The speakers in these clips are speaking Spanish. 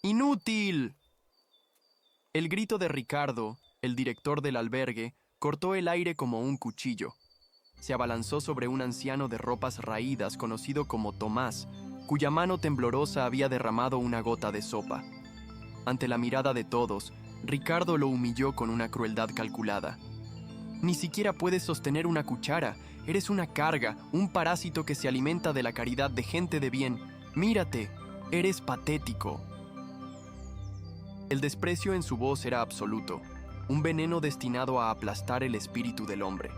¡Inútil! El grito de Ricardo, el director del albergue, cortó el aire como un cuchillo. Se abalanzó sobre un anciano de ropas raídas conocido como Tomás, cuya mano temblorosa había derramado una gota de sopa. Ante la mirada de todos, Ricardo lo humilló con una crueldad calculada. Ni siquiera puedes sostener una cuchara. Eres una carga, un parásito que se alimenta de la caridad de gente de bien. Mírate, eres patético. El desprecio en su voz era absoluto, un veneno destinado a aplastar el espíritu del hombre.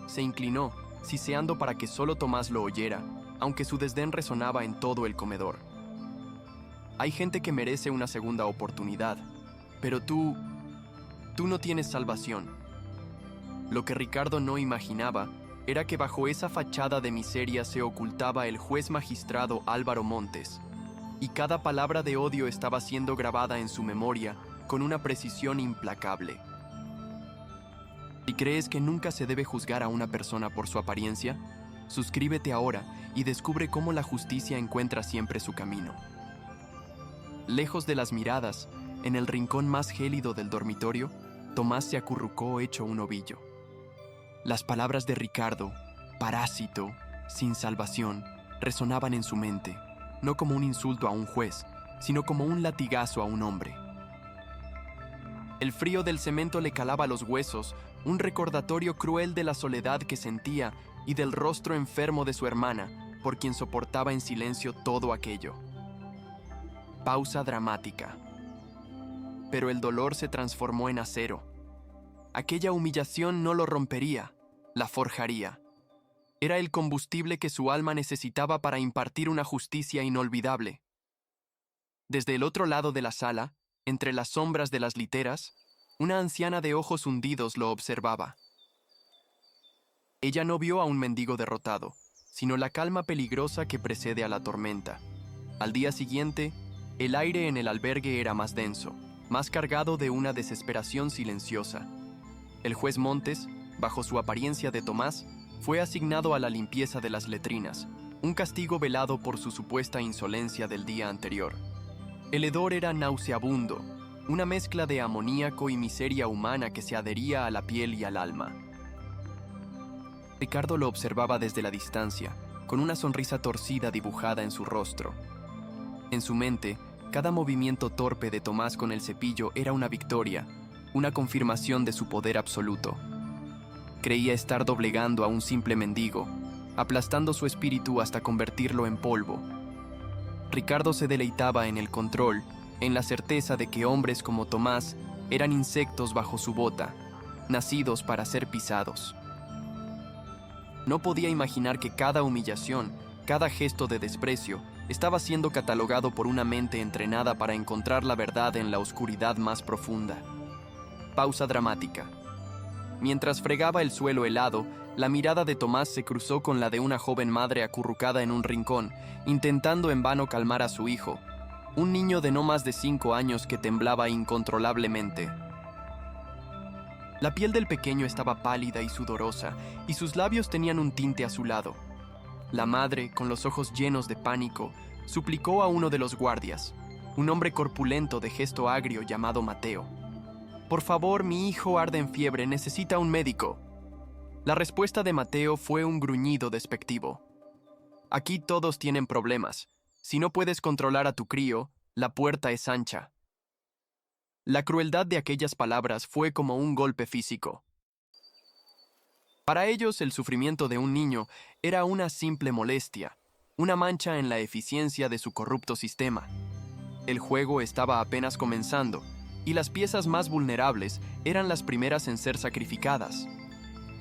Se inclinó, siseando para que solo Tomás lo oyera, aunque su desdén resonaba en todo el comedor. Hay gente que merece una segunda oportunidad, pero tú no tienes salvación. Lo que Ricardo no imaginaba era que bajo esa fachada de miseria se ocultaba el juez magistrado Álvaro Montes, y cada palabra de odio estaba siendo grabada en su memoria con una precisión implacable. ¿Y crees que nunca se debe juzgar a una persona por su apariencia? Suscríbete ahora y descubre cómo la justicia encuentra siempre su camino. Lejos de las miradas, en el rincón más gélido del dormitorio, Tomás se acurrucó hecho un ovillo. Las palabras de Ricardo, parásito, sin salvación, resonaban en su mente, no como un insulto a un juez, sino como un latigazo a un hombre. El frío del cemento le calaba los huesos, un recordatorio cruel de la soledad que sentía y del rostro enfermo de su hermana, por quien soportaba en silencio todo aquello. Pausa dramática. Pero el dolor se transformó en acero. Aquella humillación no lo rompería, la forjaría. Era el combustible que su alma necesitaba para impartir una justicia inolvidable. Desde el otro lado de la sala, entre las sombras de las literas, una anciana de ojos hundidos lo observaba. Ella no vio a un mendigo derrotado, sino la calma peligrosa que precede a la tormenta. Al día siguiente, el aire en el albergue era más denso, más cargado de una desesperación silenciosa. El juez Montes, bajo su apariencia de Tomás, fue asignado a la limpieza de las letrinas, un castigo velado por su supuesta insolencia del día anterior. El hedor era nauseabundo, una mezcla de amoníaco y miseria humana que se adhería a la piel y al alma. Ricardo lo observaba desde la distancia, con una sonrisa torcida dibujada en su rostro. En su mente, cada movimiento torpe de Tomás con el cepillo era una victoria, una confirmación de su poder absoluto. Creía estar doblegando a un simple mendigo, aplastando su espíritu hasta convertirlo en polvo. Ricardo se deleitaba en el control, en la certeza de que hombres como Tomás eran insectos bajo su bota, nacidos para ser pisados. No podía imaginar que cada humillación, cada gesto de desprecio, estaba siendo catalogado por una mente entrenada para encontrar la verdad en la oscuridad más profunda. Pausa dramática. Mientras fregaba el suelo helado, la mirada de Tomás se cruzó con la de una joven madre acurrucada en un rincón, intentando en vano calmar a su hijo, un niño de no más de 5 años que temblaba incontrolablemente. La piel del pequeño estaba pálida y sudorosa, y sus labios tenían un tinte azulado. La madre, con los ojos llenos de pánico, suplicó a uno de los guardias, un hombre corpulento de gesto agrio llamado Mateo. «Por favor, mi hijo arde en fiebre, necesita un médico». La respuesta de Mateo fue un gruñido despectivo. «Aquí todos tienen problemas. Si no puedes controlar a tu crío, la puerta es ancha». La crueldad de aquellas palabras fue como un golpe físico. Para ellos, el sufrimiento de un niño era una simple molestia, una mancha en la eficiencia de su corrupto sistema. El juego estaba apenas comenzando, y las piezas más vulnerables eran las primeras en ser sacrificadas.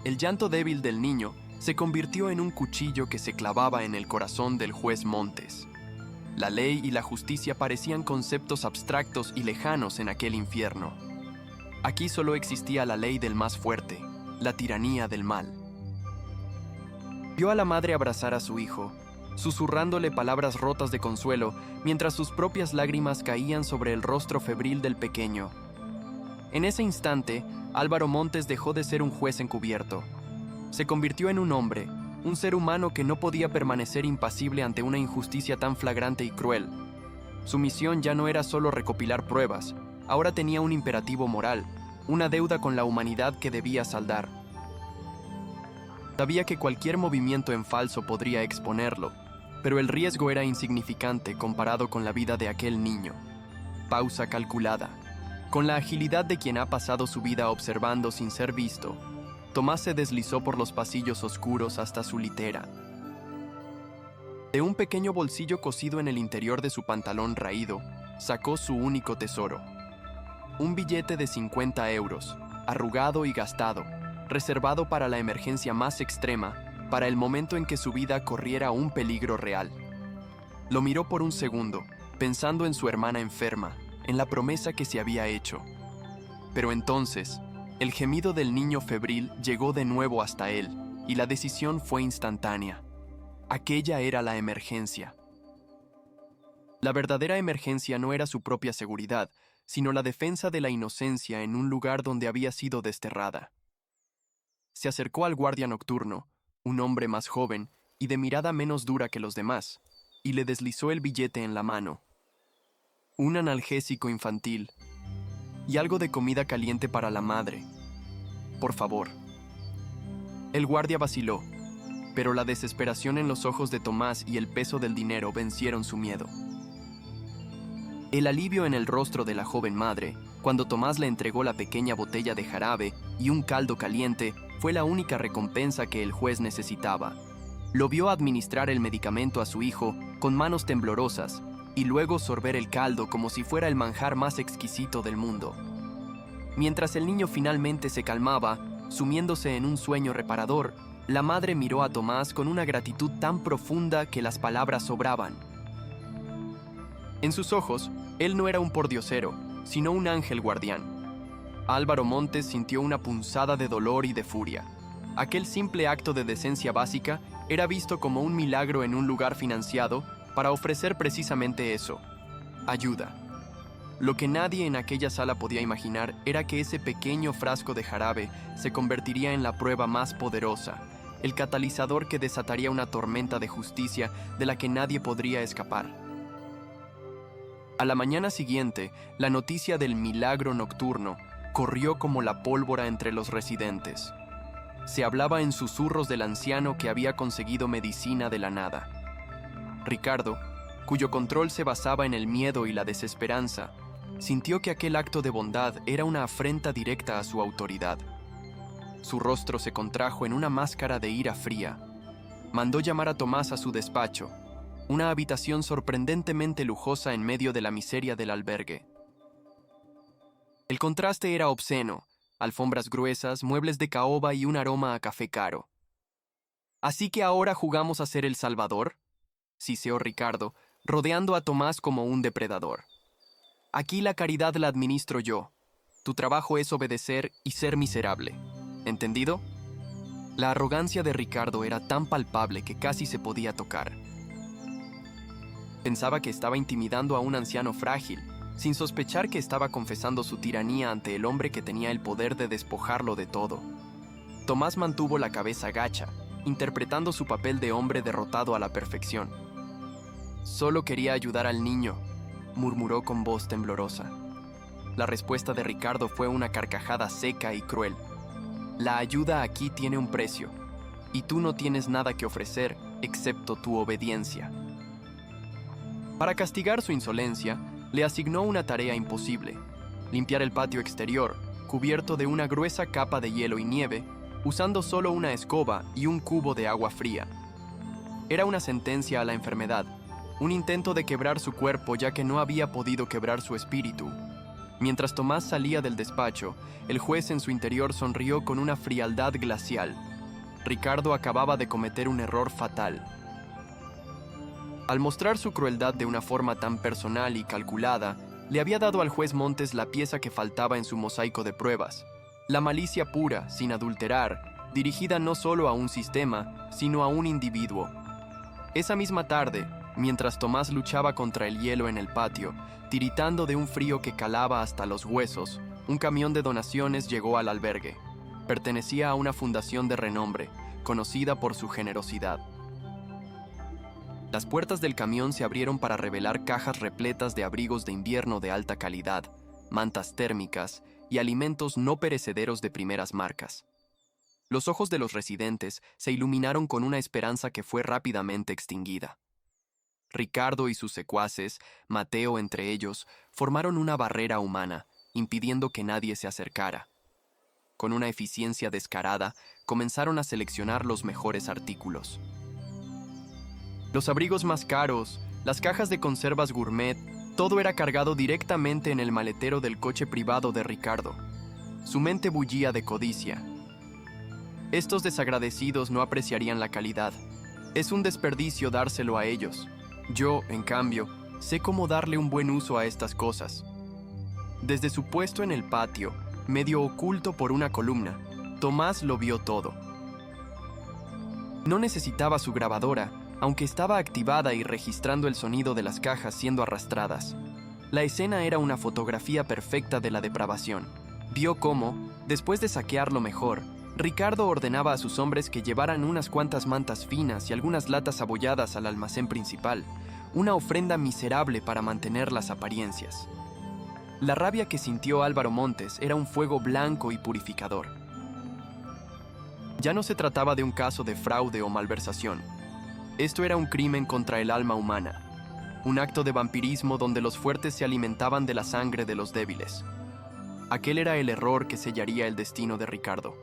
El llanto débil del niño se convirtió en un cuchillo que se clavaba en el corazón del juez Montes. La ley y la justicia parecían conceptos abstractos y lejanos en aquel infierno. Aquí solo existía la ley del más fuerte, la tiranía del mal. Vio a la madre abrazar a su hijo, susurrándole palabras rotas de consuelo, mientras sus propias lágrimas caían sobre el rostro febril del pequeño. En ese instante, Álvaro Montes dejó de ser un juez encubierto. Se convirtió en un hombre, un ser humano que no podía permanecer impasible ante una injusticia tan flagrante y cruel. Su misión ya no era solo recopilar pruebas, ahora tenía un imperativo moral, una deuda con la humanidad que debía saldar. Sabía que cualquier movimiento en falso podría exponerlo, pero el riesgo era insignificante comparado con la vida de aquel niño. Pausa calculada. Con la agilidad de quien ha pasado su vida observando sin ser visto, Tomás se deslizó por los pasillos oscuros hasta su litera. De un pequeño bolsillo cosido en el interior de su pantalón raído, sacó su único tesoro. Un billete de 50 euros, arrugado y gastado, reservado para la emergencia más extrema, para el momento en que su vida corriera un peligro real. Lo miró por un segundo, pensando en su hermana enferma, en la promesa que se había hecho. Pero entonces, el gemido del niño febril llegó de nuevo hasta él, y la decisión fue instantánea. Aquella era la emergencia. La verdadera emergencia no era su propia seguridad, sino la defensa de la inocencia en un lugar donde había sido desterrada. Se acercó al guardia nocturno, un hombre más joven y de mirada menos dura que los demás, y le deslizó el billete en la mano. Un analgésico infantil y algo de comida caliente para la madre. Por favor. El guardia vaciló, pero la desesperación en los ojos de Tomás y el peso del dinero vencieron su miedo. El alivio en el rostro de la joven madre, cuando Tomás le entregó la pequeña botella de jarabe y un caldo caliente, fue la única recompensa que el juez necesitaba. Lo vio administrar el medicamento a su hijo con manos temblorosas y luego sorber el caldo como si fuera el manjar más exquisito del mundo. Mientras el niño finalmente se calmaba, sumiéndose en un sueño reparador, la madre miró a Tomás con una gratitud tan profunda que las palabras sobraban. En sus ojos, él no era un pordiosero, sino un ángel guardián. Álvaro Montes sintió una punzada de dolor y de furia. Aquel simple acto de decencia básica era visto como un milagro en un lugar financiado para ofrecer precisamente eso: ayuda. Lo que nadie en aquella sala podía imaginar era que ese pequeño frasco de jarabe se convertiría en la prueba más poderosa, el catalizador que desataría una tormenta de justicia de la que nadie podría escapar. A la mañana siguiente, la noticia del milagro nocturno corrió como la pólvora entre los residentes. Se hablaba en susurros del anciano que había conseguido medicina de la nada. Ricardo, cuyo control se basaba en el miedo y la desesperanza, sintió que aquel acto de bondad era una afrenta directa a su autoridad. Su rostro se contrajo en una máscara de ira fría. Mandó llamar a Tomás a su despacho, una habitación sorprendentemente lujosa en medio de la miseria del albergue. El contraste era obsceno: alfombras gruesas, muebles de caoba y un aroma a café caro. «¿Así que ahora jugamos a ser el Salvador?», siseó Ricardo, rodeando a Tomás como un depredador. «Aquí la caridad la administro yo. Tu trabajo es obedecer y ser miserable. ¿Entendido?». La arrogancia de Ricardo era tan palpable que casi se podía tocar. Pensaba que estaba intimidando a un anciano frágil, sin sospechar que estaba confesando su tiranía ante el hombre que tenía el poder de despojarlo de todo. Tomás mantuvo la cabeza gacha, interpretando su papel de hombre derrotado a la perfección. «Solo quería ayudar al niño», murmuró con voz temblorosa. La respuesta de Ricardo fue una carcajada seca y cruel. «La ayuda aquí tiene un precio, y tú no tienes nada que ofrecer excepto tu obediencia». Para castigar su insolencia, le asignó una tarea imposible: limpiar el patio exterior, cubierto de una gruesa capa de hielo y nieve, usando solo una escoba y un cubo de agua fría. Era una sentencia a la enfermedad, un intento de quebrar su cuerpo ya que no había podido quebrar su espíritu. Mientras Tomás salía del despacho, el juez en su interior sonrió con una frialdad glacial. Ricardo acababa de cometer un error fatal. Al mostrar su crueldad de una forma tan personal y calculada, le había dado al juez Montes la pieza que faltaba en su mosaico de pruebas: la malicia pura, sin adulterar, dirigida no solo a un sistema, sino a un individuo. Esa misma tarde, mientras Tomás luchaba contra el hielo en el patio, tiritando de un frío que calaba hasta los huesos, un camión de donaciones llegó al albergue. Pertenecía a una fundación de renombre, conocida por su generosidad. Las puertas del camión se abrieron para revelar cajas repletas de abrigos de invierno de alta calidad, mantas térmicas y alimentos no perecederos de primeras marcas. Los ojos de los residentes se iluminaron con una esperanza que fue rápidamente extinguida. Ricardo y sus secuaces, Mateo entre ellos, formaron una barrera humana, impidiendo que nadie se acercara. Con una eficiencia descarada, comenzaron a seleccionar los mejores artículos. Los abrigos más caros, las cajas de conservas gourmet, todo era cargado directamente en el maletero del coche privado de Ricardo. Su mente bullía de codicia. Estos desagradecidos no apreciarían la calidad. Es un desperdicio dárselo a ellos. Yo, en cambio, sé cómo darle un buen uso a estas cosas. Desde su puesto en el patio, medio oculto por una columna, Tomás lo vio todo. No necesitaba su grabadora, aunque estaba activada y registrando el sonido de las cajas siendo arrastradas. La escena era una fotografía perfecta de la depravación. Vio cómo, después de saquear lo mejor, Ricardo ordenaba a sus hombres que llevaran unas cuantas mantas finas y algunas latas abolladas al almacén principal, una ofrenda miserable para mantener las apariencias. La rabia que sintió Álvaro Montes era un fuego blanco y purificador. Ya no se trataba de un caso de fraude o malversación. Esto era un crimen contra el alma humana, un acto de vampirismo donde los fuertes se alimentaban de la sangre de los débiles. Aquel era el error que sellaría el destino de Ricardo.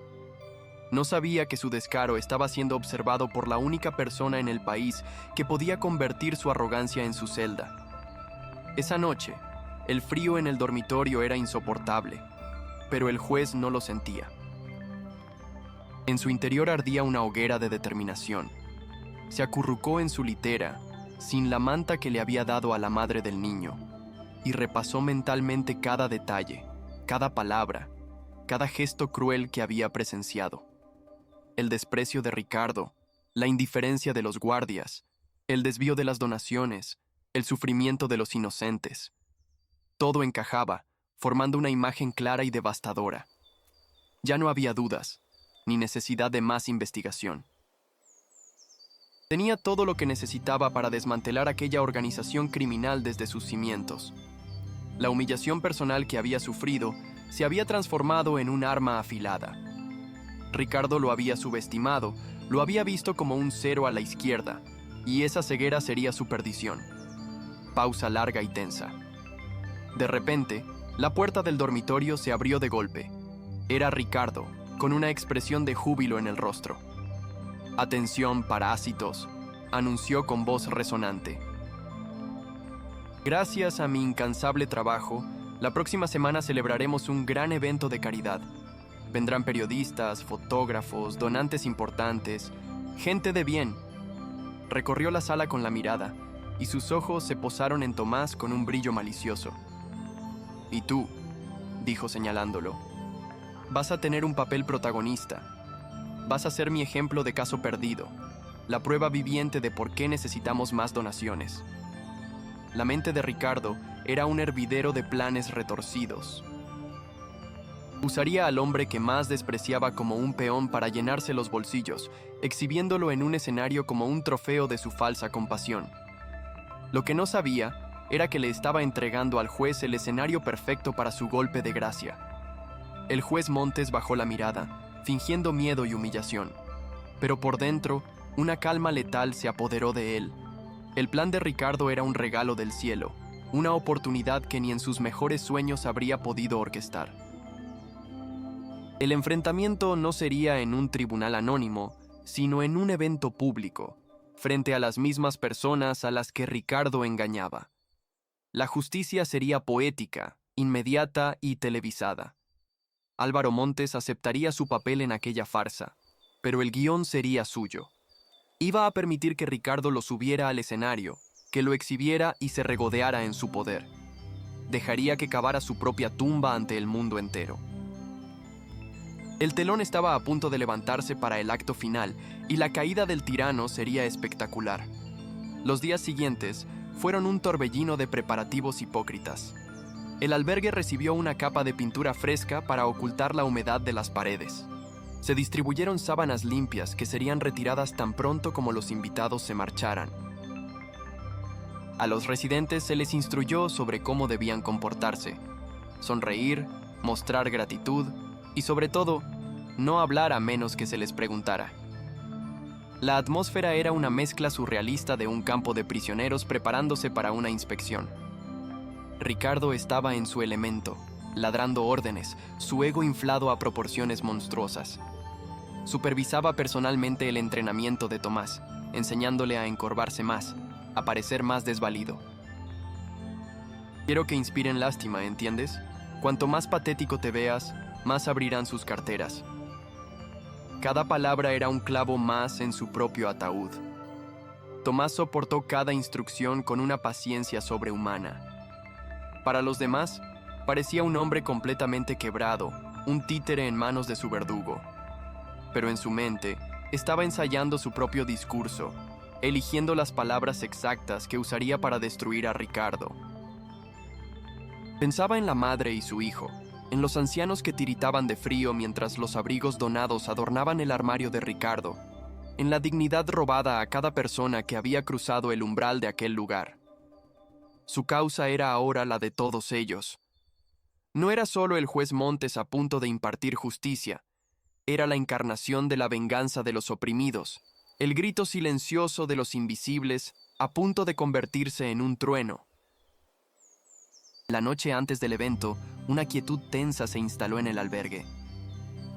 No sabía que su descaro estaba siendo observado por la única persona en el país que podía convertir su arrogancia en su celda. Esa noche, el frío en el dormitorio era insoportable, pero el juez no lo sentía. En su interior ardía una hoguera de determinación. Se acurrucó en su litera, sin la manta que le había dado a la madre del niño, y repasó mentalmente cada detalle, cada palabra, cada gesto cruel que había presenciado. El desprecio de Ricardo, la indiferencia de los guardias, el desvío de las donaciones, el sufrimiento de los inocentes. Todo encajaba, formando una imagen clara y devastadora. Ya no había dudas, ni necesidad de más investigación. Tenía todo lo que necesitaba para desmantelar aquella organización criminal desde sus cimientos. La humillación personal que había sufrido se había transformado en un arma afilada. Ricardo lo había subestimado, lo había visto como un cero a la izquierda, y esa ceguera sería su perdición. Pausa larga y tensa. De repente, la puerta del dormitorio se abrió de golpe. Era Ricardo, con una expresión de júbilo en el rostro. «Atención, parásitos», anunció con voz resonante. «Gracias a mi incansable trabajo, la próxima semana celebraremos un gran evento de caridad. Vendrán periodistas, fotógrafos, donantes importantes, gente de bien». Recorrió la sala con la mirada, y sus ojos se posaron en Tomás con un brillo malicioso. «Y tú», dijo señalándolo, «vas a tener un papel protagonista. Vas a ser mi ejemplo de caso perdido, la prueba viviente de por qué necesitamos más donaciones». La mente de Ricardo era un hervidero de planes retorcidos. Usaría al hombre que más despreciaba como un peón para llenarse los bolsillos, exhibiéndolo en un escenario como un trofeo de su falsa compasión. Lo que no sabía era que le estaba entregando al juez el escenario perfecto para su golpe de gracia. El juez Montes bajó la mirada, fingiendo miedo y humillación. Pero por dentro, una calma letal se apoderó de él. El plan de Ricardo era un regalo del cielo, una oportunidad que ni en sus mejores sueños habría podido orquestar. El enfrentamiento no sería en un tribunal anónimo, sino en un evento público, frente a las mismas personas a las que Ricardo engañaba. La justicia sería poética, inmediata y televisada. Álvaro Montes aceptaría su papel en aquella farsa, pero el guión sería suyo. Iba a permitir que Ricardo lo subiera al escenario, que lo exhibiera y se regodeara en su poder. Dejaría que cavara su propia tumba ante el mundo entero. El telón estaba a punto de levantarse para el acto final y la caída del tirano sería espectacular. Los días siguientes fueron un torbellino de preparativos hipócritas. El albergue recibió una capa de pintura fresca para ocultar la humedad de las paredes. Se distribuyeron sábanas limpias que serían retiradas tan pronto como los invitados se marcharan. A los residentes se les instruyó sobre cómo debían comportarse, sonreír, mostrar gratitud y, sobre todo, no hablar a menos que se les preguntara. La atmósfera era una mezcla surrealista de un campo de prisioneros preparándose para una inspección. Ricardo estaba en su elemento, ladrando órdenes, su ego inflado a proporciones monstruosas. Supervisaba personalmente el entrenamiento de Tomás, enseñándole a encorvarse más, a parecer más desvalido. Quiero que inspiren lástima, ¿entiendes? Cuanto más patético te veas, más abrirán sus carteras. Cada palabra era un clavo más en su propio ataúd. Tomás soportó cada instrucción con una paciencia sobrehumana. Para los demás, parecía un hombre completamente quebrado, un títere en manos de su verdugo. Pero en su mente, estaba ensayando su propio discurso, eligiendo las palabras exactas que usaría para destruir a Ricardo. Pensaba en la madre y su hijo, en los ancianos que tiritaban de frío mientras los abrigos donados adornaban el armario de Ricardo, en la dignidad robada a cada persona que había cruzado el umbral de aquel lugar. Su causa era ahora la de todos ellos. No era solo el juez Montes a punto de impartir justicia, era la encarnación de la venganza de los oprimidos, el grito silencioso de los invisibles a punto de convertirse en un trueno. La noche antes del evento, una quietud tensa se instaló en el albergue.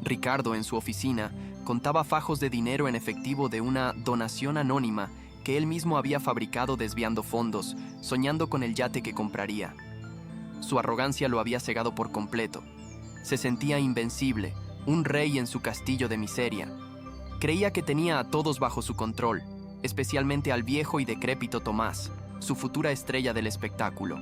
Ricardo, en su oficina, contaba fajos de dinero en efectivo de una donación anónima que él mismo había fabricado desviando fondos, soñando con el yate que compraría. Su arrogancia lo había cegado por completo. Se sentía invencible, un rey en su castillo de miseria. Creía que tenía a todos bajo su control, especialmente al viejo y decrépito Tomás, su futura estrella del espectáculo.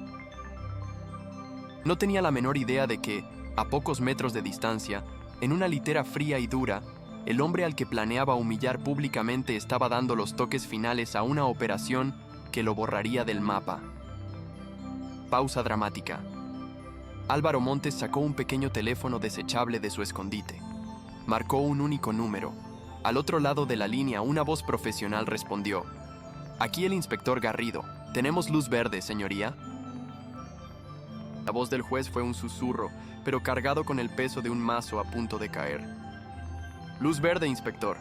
No tenía la menor idea de que, a pocos metros de distancia, en una litera fría y dura, el hombre al que planeaba humillar públicamente estaba dando los toques finales a una operación que lo borraría del mapa. Pausa dramática. Álvaro Montes sacó un pequeño teléfono desechable de su escondite. Marcó un único número. Al otro lado de la línea, una voz profesional respondió: «Aquí el inspector Garrido. ¿Tenemos luz verde, señoría?» La voz del juez fue un susurro, pero cargado con el peso de un mazo a punto de caer. «Luz verde, inspector.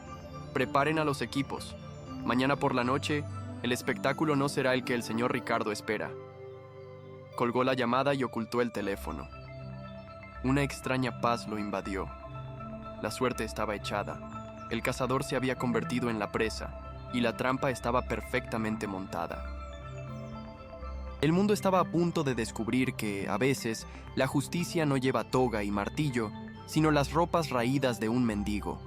Preparen a los equipos. Mañana por la noche, el espectáculo no será el que el señor Ricardo espera». Colgó la llamada y ocultó el teléfono. Una extraña paz lo invadió. La suerte estaba echada. El cazador se había convertido en la presa, y la trampa estaba perfectamente montada. El mundo estaba a punto de descubrir que, a veces, la justicia no lleva toga y martillo, sino las ropas raídas de un mendigo.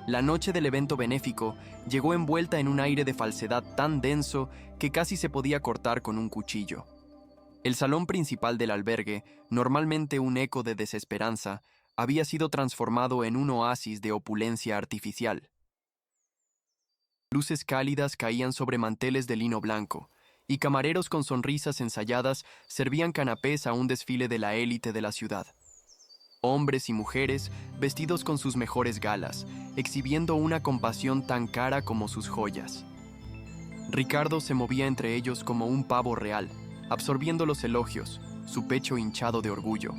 La noche del evento benéfico llegó envuelta en un aire de falsedad tan denso que casi se podía cortar con un cuchillo. El salón principal del albergue, normalmente un eco de desesperanza, había sido transformado en un oasis de opulencia artificial. Luces cálidas caían sobre manteles de lino blanco, y camareros con sonrisas ensayadas servían canapés a un desfile de la élite de la ciudad. Hombres y mujeres vestidos con sus mejores galas, exhibiendo una compasión tan cara como sus joyas. Ricardo se movía entre ellos como un pavo real, absorbiendo los elogios, su pecho hinchado de orgullo.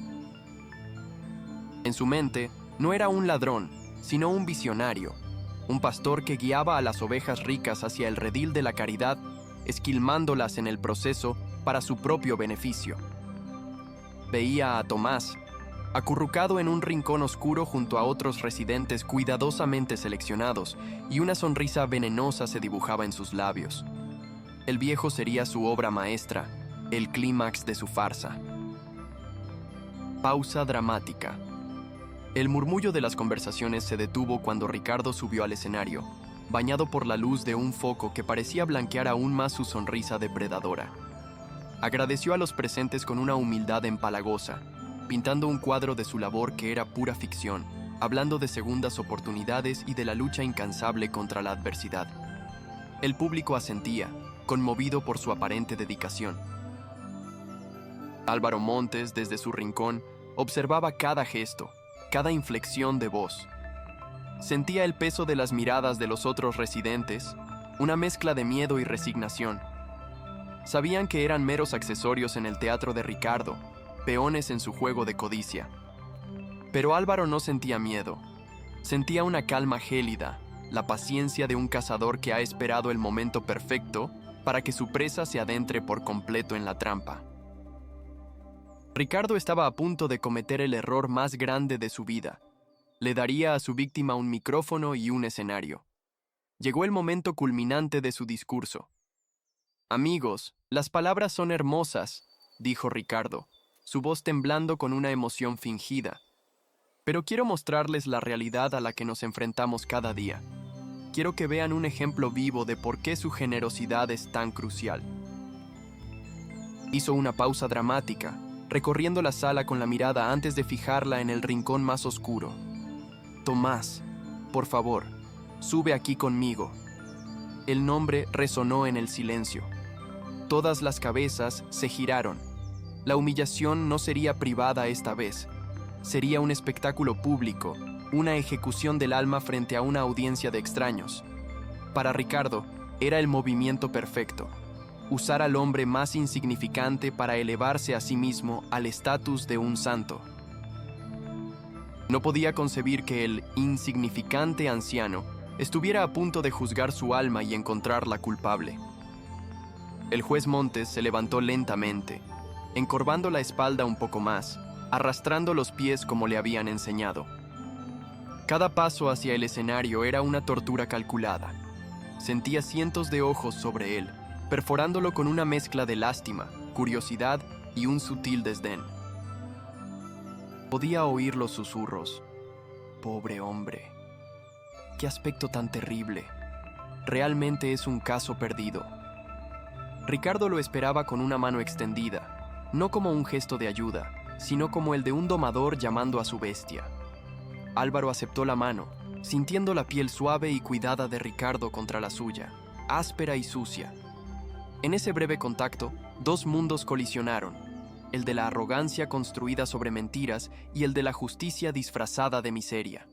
En su mente, no era un ladrón, sino un visionario, un pastor que guiaba a las ovejas ricas hacia el redil de la caridad, esquilmándolas en el proceso para su propio beneficio. Veía a Tomás, acurrucado en un rincón oscuro junto a otros residentes cuidadosamente seleccionados, y una sonrisa venenosa se dibujaba en sus labios. El viejo sería su obra maestra, el clímax de su farsa. Pausa dramática. El murmullo de las conversaciones se detuvo cuando Ricardo subió al escenario, bañado por la luz de un foco que parecía blanquear aún más su sonrisa depredadora. Agradeció a los presentes con una humildad empalagosa, pintando un cuadro de su labor que era pura ficción, hablando de segundas oportunidades y de la lucha incansable contra la adversidad. El público asentía, conmovido por su aparente dedicación. Álvaro Montes, desde su rincón, observaba cada gesto, cada inflexión de voz. Sentía el peso de las miradas de los otros residentes, una mezcla de miedo y resignación. Sabían que eran meros accesorios en el teatro de Ricardo, peones en su juego de codicia. Pero Álvaro no sentía miedo. Sentía una calma gélida, la paciencia de un cazador que ha esperado el momento perfecto para que su presa se adentre por completo en la trampa. Ricardo estaba a punto de cometer el error más grande de su vida. Le daría a su víctima un micrófono y un escenario. Llegó el momento culminante de su discurso. «Amigos, las palabras son hermosas», dijo Ricardo, su voz temblando con una emoción fingida. «Pero quiero mostrarles la realidad a la que nos enfrentamos cada día. Quiero que vean un ejemplo vivo de por qué su generosidad es tan crucial». Hizo una pausa dramática, recorriendo la sala con la mirada antes de fijarla en el rincón más oscuro. «Tomás, por favor, sube aquí conmigo». El nombre resonó en el silencio. Todas las cabezas se giraron. La humillación no sería privada esta vez. Sería un espectáculo público, una ejecución del alma frente a una audiencia de extraños. Para Ricardo, era el movimiento perfecto. Usar al hombre más insignificante para elevarse a sí mismo al estatus de un santo. No podía concebir que el insignificante anciano estuviera a punto de juzgar su alma y encontrarla culpable. El juez Montes se levantó lentamente, encorvando la espalda un poco más, arrastrando los pies como le habían enseñado. Cada paso hacia el escenario era una tortura calculada. Sentía cientos de ojos sobre él, perforándolo con una mezcla de lástima, curiosidad y un sutil desdén. Podía oír los susurros. «Pobre hombre. Qué aspecto tan terrible. Realmente es un caso perdido». Ricardo lo esperaba con una mano extendida, no como un gesto de ayuda, sino como el de un domador llamando a su bestia. Álvaro aceptó la mano, sintiendo la piel suave y cuidada de Ricardo contra la suya, áspera y sucia. En ese breve contacto, dos mundos colisionaron, el de la arrogancia construida sobre mentiras y el de la justicia disfrazada de miseria.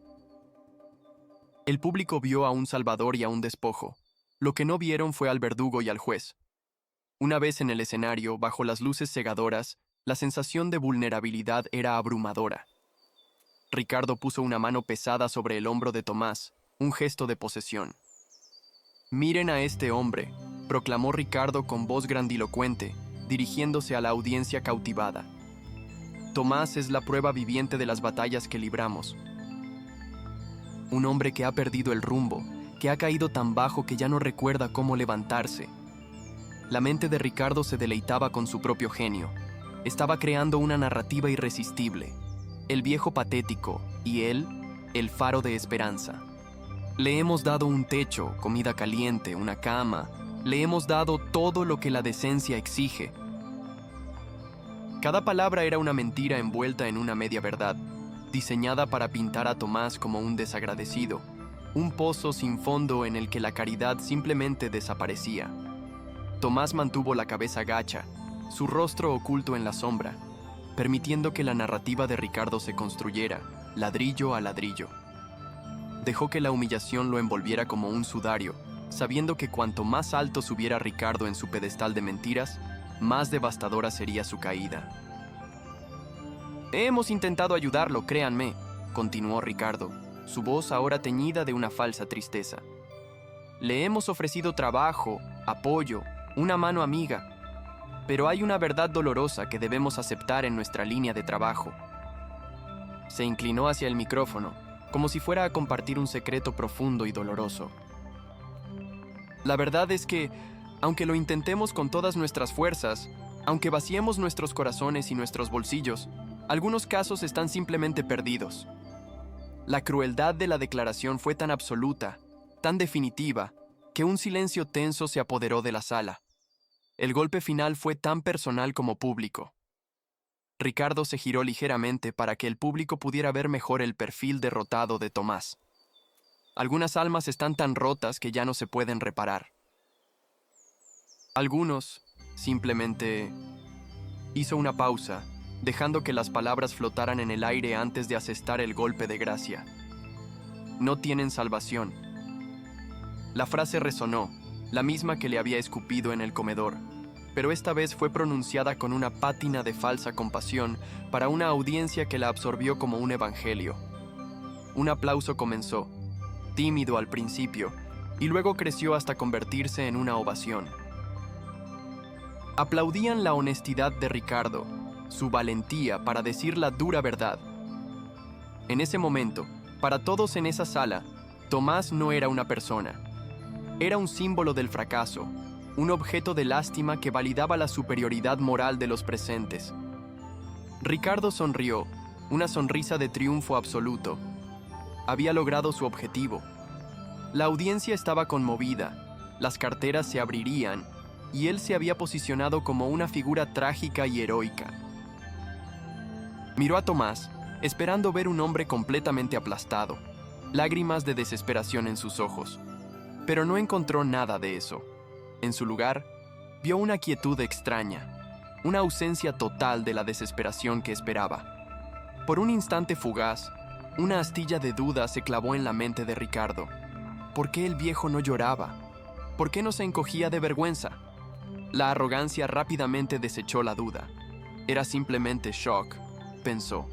El público vio a un salvador y a un despojo. Lo que no vieron fue al verdugo y al juez. Una vez en el escenario, bajo las luces cegadoras, la sensación de vulnerabilidad era abrumadora. Ricardo puso una mano pesada sobre el hombro de Tomás, un gesto de posesión. «Miren a este hombre», proclamó Ricardo con voz grandilocuente, dirigiéndose a la audiencia cautivada. «Tomás es la prueba viviente de las batallas que libramos. Un hombre que ha perdido el rumbo, que ha caído tan bajo que ya no recuerda cómo levantarse». La mente de Ricardo se deleitaba con su propio genio. Estaba creando una narrativa irresistible. El viejo patético y él, el faro de esperanza. Le hemos dado un techo, comida caliente, una cama. Le hemos dado todo lo que la decencia exige. Cada palabra era una mentira envuelta en una media verdad, diseñada para pintar a Tomás como un desagradecido, un pozo sin fondo en el que la caridad simplemente desaparecía. Tomás mantuvo la cabeza gacha, su rostro oculto en la sombra, permitiendo que la narrativa de Ricardo se construyera, ladrillo a ladrillo. Dejó que la humillación lo envolviera como un sudario, sabiendo que cuanto más alto subiera Ricardo en su pedestal de mentiras, más devastadora sería su caída. «Hemos intentado ayudarlo, créanme», continuó Ricardo, su voz ahora teñida de una falsa tristeza. «Le hemos ofrecido trabajo, apoyo, una mano amiga, pero hay una verdad dolorosa que debemos aceptar en nuestra línea de trabajo». Se inclinó hacia el micrófono, como si fuera a compartir un secreto profundo y doloroso. «La verdad es que, aunque lo intentemos con todas nuestras fuerzas, aunque vaciemos nuestros corazones y nuestros bolsillos, algunos casos están simplemente perdidos». La crueldad de la declaración fue tan absoluta, tan definitiva, que un silencio tenso se apoderó de la sala. El golpe final fue tan personal como público. Ricardo se giró ligeramente para que el público pudiera ver mejor el perfil derrotado de Tomás. Algunas almas están tan rotas que ya no se pueden reparar. Algunos, simplemente... Hizo una pausa, dejando que las palabras flotaran en el aire antes de asestar el golpe de gracia. «No tienen salvación». La frase resonó, la misma que le había escupido en el comedor. pero esta vez fue pronunciada con una pátina de falsa compasión para una audiencia que la absorbió como un evangelio. Un aplauso comenzó, tímido al principio, y luego creció hasta convertirse en una ovación. Aplaudían la honestidad de Ricardo, su valentía para decir la dura verdad. En ese momento, para todos en esa sala, Tomás no era una persona. Era un símbolo del fracaso, un objeto de lástima que validaba la superioridad moral de los presentes. Ricardo sonrió, una sonrisa de triunfo absoluto. Había logrado su objetivo. La audiencia estaba conmovida, las carteras se abrirían, y él se había posicionado como una figura trágica y heroica. Miró a Tomás, esperando ver un hombre completamente aplastado, lágrimas de desesperación en sus ojos, pero no encontró nada de eso. En su lugar, vio una quietud extraña, una ausencia total de la desesperación que esperaba. Por un instante fugaz, una astilla de duda se clavó en la mente de Ricardo. ¿Por qué el viejo no lloraba? ¿Por qué no se encogía de vergüenza? La arrogancia rápidamente desechó la duda. Era simplemente shock, pensó.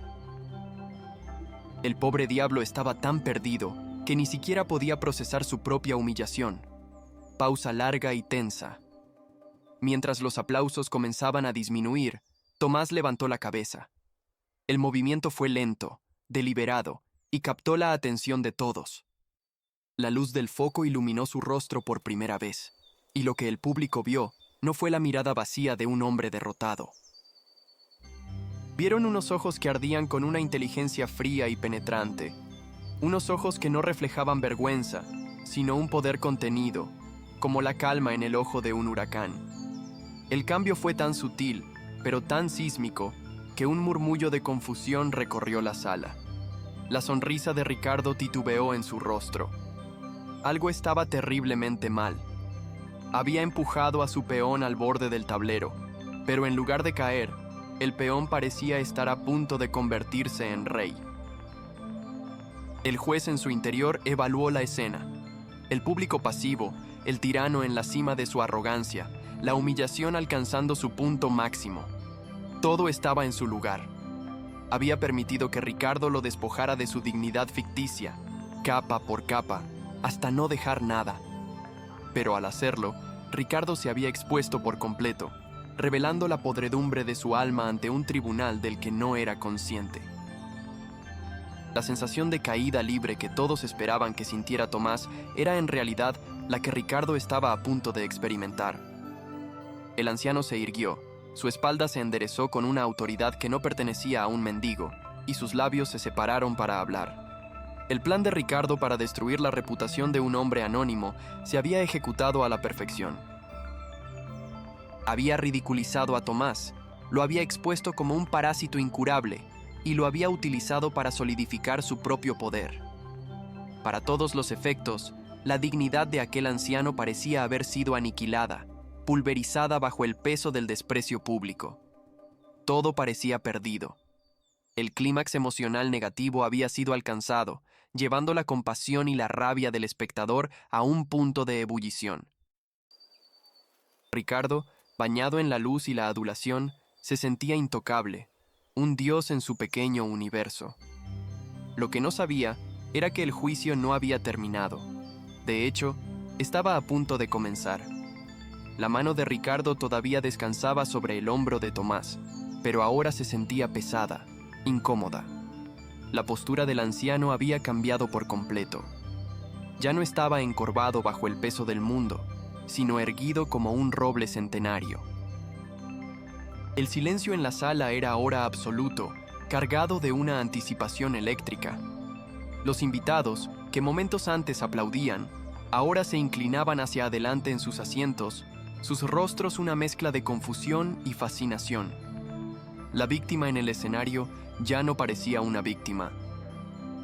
El pobre diablo estaba tan perdido que ni siquiera podía procesar su propia humillación. Pausa larga y tensa. Mientras los aplausos comenzaban a disminuir, Tomás levantó la cabeza. El movimiento fue lento, deliberado, y captó la atención de todos. La luz del foco iluminó su rostro por primera vez, y lo que el público vio no fue la mirada vacía de un hombre derrotado. Vieron unos ojos que ardían con una inteligencia fría y penetrante, unos ojos que no reflejaban vergüenza, sino un poder contenido, como la calma en el ojo de un huracán. El cambio fue tan sutil, pero tan sísmico, que un murmullo de confusión recorrió la sala. La sonrisa de Ricardo titubeó en su rostro. Algo estaba terriblemente mal. Había empujado a su peón al borde del tablero, pero en lugar de caer, el peón parecía estar a punto de convertirse en rey. El juez en su interior evaluó la escena. El público pasivo, el tirano en la cima de su arrogancia, la humillación alcanzando su punto máximo. Todo estaba en su lugar. Había permitido que Ricardo lo despojara de su dignidad ficticia, capa por capa, hasta no dejar nada. Pero al hacerlo, Ricardo se había expuesto por completo, revelando la podredumbre de su alma ante un tribunal del que no era consciente. La sensación de caída libre que todos esperaban que sintiera Tomás era en realidad la que Ricardo estaba a punto de experimentar. El anciano se irguió, su espalda se enderezó con una autoridad que no pertenecía a un mendigo, y sus labios se separaron para hablar. El plan de Ricardo para destruir la reputación de un hombre anónimo se había ejecutado a la perfección. Había ridiculizado a Tomás, lo había expuesto como un parásito incurable y lo había utilizado para solidificar su propio poder. Para todos los efectos, la dignidad de aquel anciano parecía haber sido aniquilada, pulverizada bajo el peso del desprecio público. Todo parecía perdido. El clímax emocional negativo había sido alcanzado, llevando la compasión y la rabia del espectador a un punto de ebullición. Ricardo, bañado en la luz y la adulación, se sentía intocable, un dios en su pequeño universo. Lo que no sabía era que el juicio no había terminado. De hecho, estaba a punto de comenzar. La mano de Ricardo todavía descansaba sobre el hombro de Tomás, pero ahora se sentía pesada, incómoda. La postura del anciano había cambiado por completo. Ya no estaba encorvado bajo el peso del mundo, sino erguido como un roble centenario. El silencio en la sala era ahora absoluto, cargado de una anticipación eléctrica. Los invitados, que momentos antes aplaudían, ahora se inclinaban hacia adelante en sus asientos, sus rostros una mezcla de confusión y fascinación. La víctima en el escenario ya no parecía una víctima.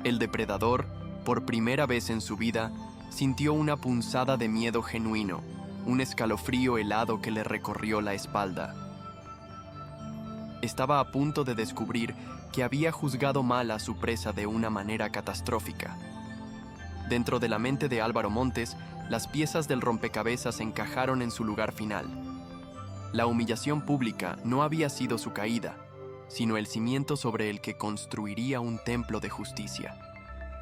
El depredador, por primera vez en su vida, sintió una punzada de miedo genuino, un escalofrío helado que le recorrió la espalda. Estaba a punto de descubrir que había juzgado mal a su presa de una manera catastrófica. Dentro de la mente de Álvaro Montes, las piezas del rompecabezas encajaron en su lugar final. La humillación pública no había sido su caída, sino el cimiento sobre el que construiría un templo de justicia.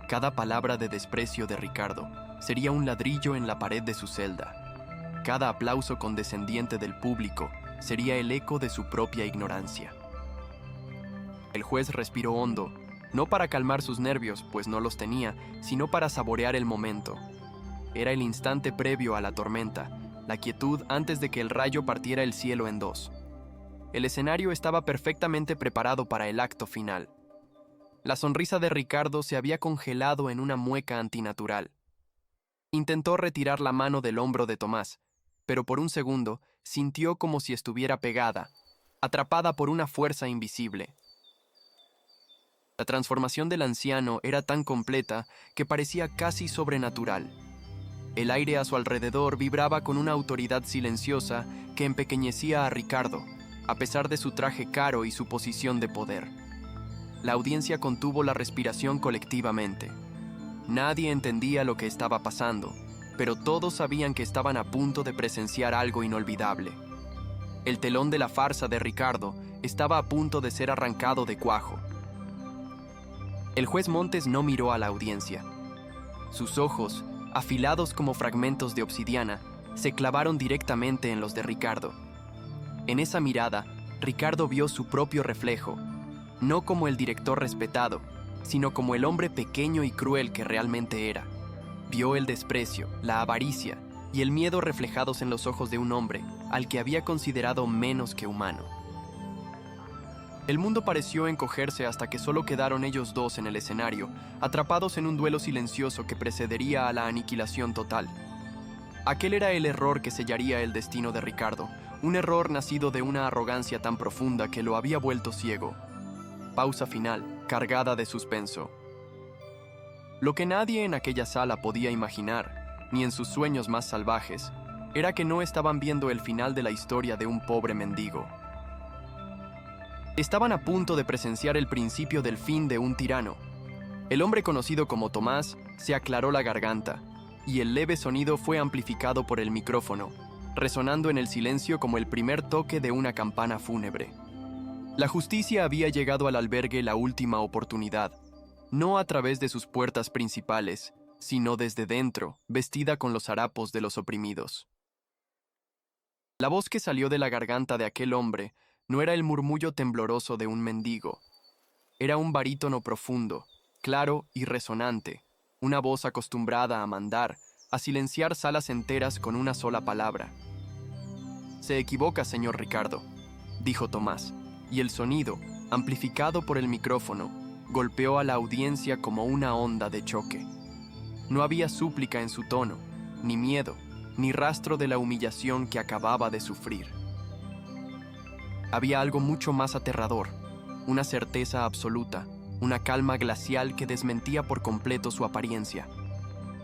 Cada palabra de desprecio de Ricardo sería un ladrillo en la pared de su celda. Cada aplauso condescendiente del público sería el eco de su propia ignorancia. El juez respiró hondo, no para calmar sus nervios, pues no los tenía, sino para saborear el momento. Era el instante previo a la tormenta, la quietud antes de que el rayo partiera el cielo en dos. El escenario estaba perfectamente preparado para el acto final. La sonrisa de Ricardo se había congelado en una mueca antinatural. Intentó retirar la mano del hombro de Tomás, pero por un segundo sintió como si estuviera pegada, atrapada por una fuerza invisible. La transformación del anciano era tan completa que parecía casi sobrenatural. El aire a su alrededor vibraba con una autoridad silenciosa que empequeñecía a Ricardo, a pesar de su traje caro y su posición de poder. La audiencia contuvo la respiración colectivamente. Nadie entendía lo que estaba pasando, pero todos sabían que estaban a punto de presenciar algo inolvidable. El telón de la farsa de Ricardo estaba a punto de ser arrancado de cuajo. El juez Montes no miró a la audiencia. Sus ojos, afilados como fragmentos de obsidiana, se clavaron directamente en los de Ricardo. En esa mirada, Ricardo vio su propio reflejo, no como el director respetado, sino como el hombre pequeño y cruel que realmente era. Vio el desprecio, la avaricia y el miedo reflejados en los ojos de un hombre al que había considerado menos que humano. El mundo pareció encogerse hasta que solo quedaron ellos dos en el escenario, atrapados en un duelo silencioso que precedería a la aniquilación total. Aquel era el error que sellaría el destino de Ricardo, un error nacido de una arrogancia tan profunda que lo había vuelto ciego. Pausa final, cargada de suspenso. Lo que nadie en aquella sala podía imaginar, ni en sus sueños más salvajes, era que no estaban viendo el final de la historia de un pobre mendigo. Estaban a punto de presenciar el principio del fin de un tirano. El hombre conocido como Tomás se aclaró la garganta, y el leve sonido fue amplificado por el micrófono, resonando en el silencio como el primer toque de una campana fúnebre. La justicia había llegado al albergue la última oportunidad, no a través de sus puertas principales, sino desde dentro, vestida con los harapos de los oprimidos. La voz que salió de la garganta de aquel hombre no era el murmullo tembloroso de un mendigo. Era un barítono profundo, claro y resonante, una voz acostumbrada a mandar, a silenciar salas enteras con una sola palabra. «Se equivoca, señor Ricardo», dijo Tomás, y el sonido, amplificado por el micrófono, golpeó a la audiencia como una onda de choque. No había súplica en su tono, ni miedo, ni rastro de la humillación que acababa de sufrir. Había algo mucho más aterrador, una certeza absoluta, una calma glacial que desmentía por completo su apariencia.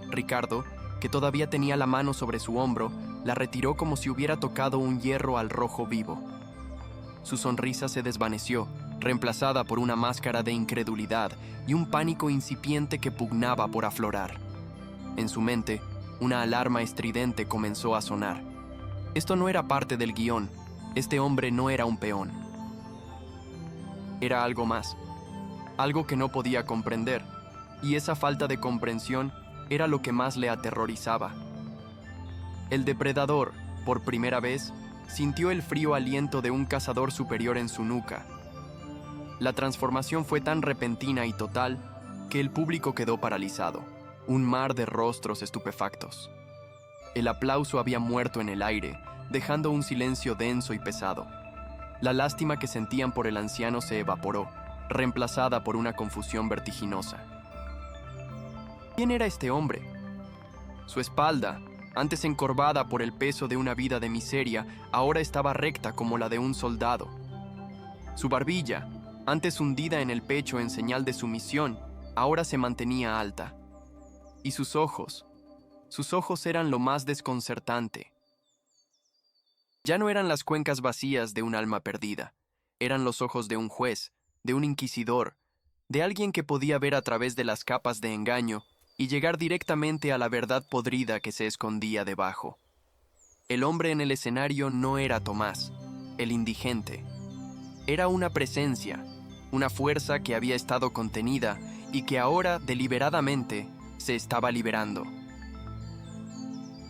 Ricardo, que todavía tenía la mano sobre su hombro, la retiró como si hubiera tocado un hierro al rojo vivo. Su sonrisa se desvaneció, reemplazada por una máscara de incredulidad y un pánico incipiente que pugnaba por aflorar. En su mente, una alarma estridente comenzó a sonar. Esto no era parte del guión. Este hombre no era un peón. Era algo más, algo que no podía comprender, y esa falta de comprensión era lo que más le aterrorizaba. El depredador, por primera vez, sintió el frío aliento de un cazador superior en su nuca. La transformación fue tan repentina y total que el público quedó paralizado, un mar de rostros estupefactos. El aplauso había muerto en el aire, dejando un silencio denso y pesado. La lástima que sentían por el anciano se evaporó, reemplazada por una confusión vertiginosa. ¿Quién era este hombre? Su espalda, antes encorvada por el peso de una vida de miseria, ahora estaba recta como la de un soldado. Su barbilla, antes hundida en el pecho en señal de sumisión, ahora se mantenía alta. Y sus ojos eran lo más desconcertante. Ya no eran las cuencas vacías de un alma perdida, eran los ojos de un juez, de un inquisidor, de alguien que podía ver a través de las capas de engaño y llegar directamente a la verdad podrida que se escondía debajo. El hombre en el escenario no era Tomás, el indigente. Era una presencia, una fuerza que había estado contenida y que ahora, deliberadamente, se estaba liberando.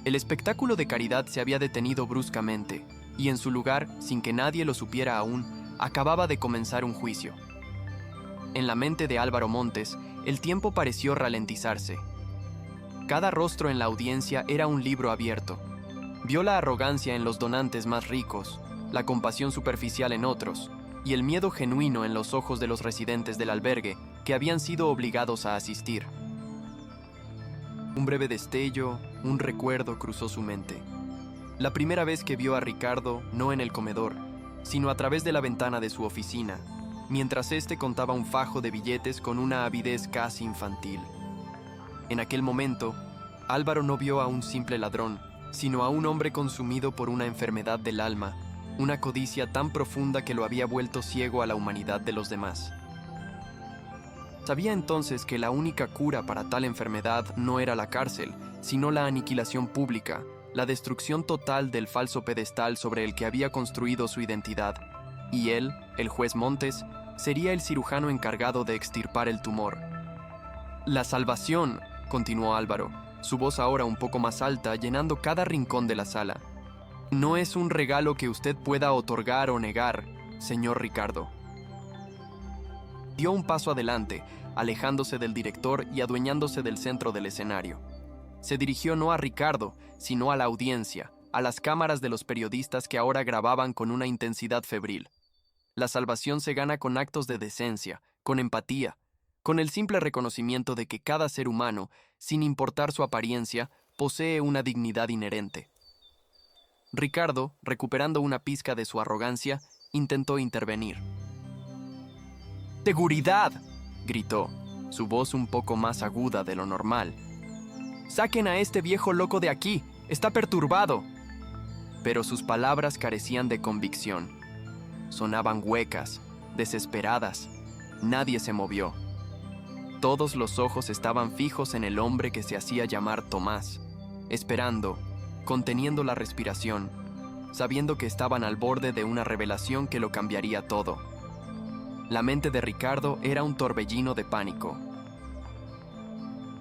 El espectáculo de caridad se había detenido bruscamente, y en su lugar, sin que nadie lo supiera aún, acababa de comenzar un juicio. En la mente de Álvaro Montes, el tiempo pareció ralentizarse. Cada rostro en la audiencia era un libro abierto. Vio la arrogancia en los donantes más ricos, la compasión superficial en otros, y el miedo genuino en los ojos de los residentes del albergue que habían sido obligados a asistir. Un breve destello, un recuerdo cruzó su mente. La primera vez que vio a Ricardo, no en el comedor, sino a través de la ventana de su oficina, mientras éste contaba un fajo de billetes con una avidez casi infantil. En aquel momento, Álvaro no vio a un simple ladrón, sino a un hombre consumido por una enfermedad del alma, una codicia tan profunda que lo había vuelto ciego a la humanidad de los demás. Sabía entonces que la única cura para tal enfermedad no era la cárcel, sino la aniquilación pública, la destrucción total del falso pedestal sobre el que había construido su identidad, y él, el juez Montes, sería el cirujano encargado de extirpar el tumor. La salvación, continuó Álvaro, su voz ahora un poco más alta, llenando cada rincón de la sala, no es un regalo que usted pueda otorgar o negar, señor Ricardo. Dio un paso adelante, alejándose del director y adueñándose del centro del escenario. Se dirigió no a Ricardo, sino a la audiencia, a las cámaras de los periodistas que ahora grababan con una intensidad febril. La salvación se gana con actos de decencia, con empatía, con el simple reconocimiento de que cada ser humano, sin importar su apariencia, posee una dignidad inherente. Ricardo, recuperando una pizca de su arrogancia, intentó intervenir. ¡Seguridad!, gritó, su voz un poco más aguda de lo normal. ¡Saquen a este viejo loco de aquí! ¡Está perturbado! Pero sus palabras carecían de convicción. Sonaban huecas, desesperadas. Nadie se movió. Todos los ojos estaban fijos en el hombre que se hacía llamar Tomás, esperando, conteniendo la respiración, sabiendo que estaban al borde de una revelación que lo cambiaría todo. La mente de Ricardo era un torbellino de pánico.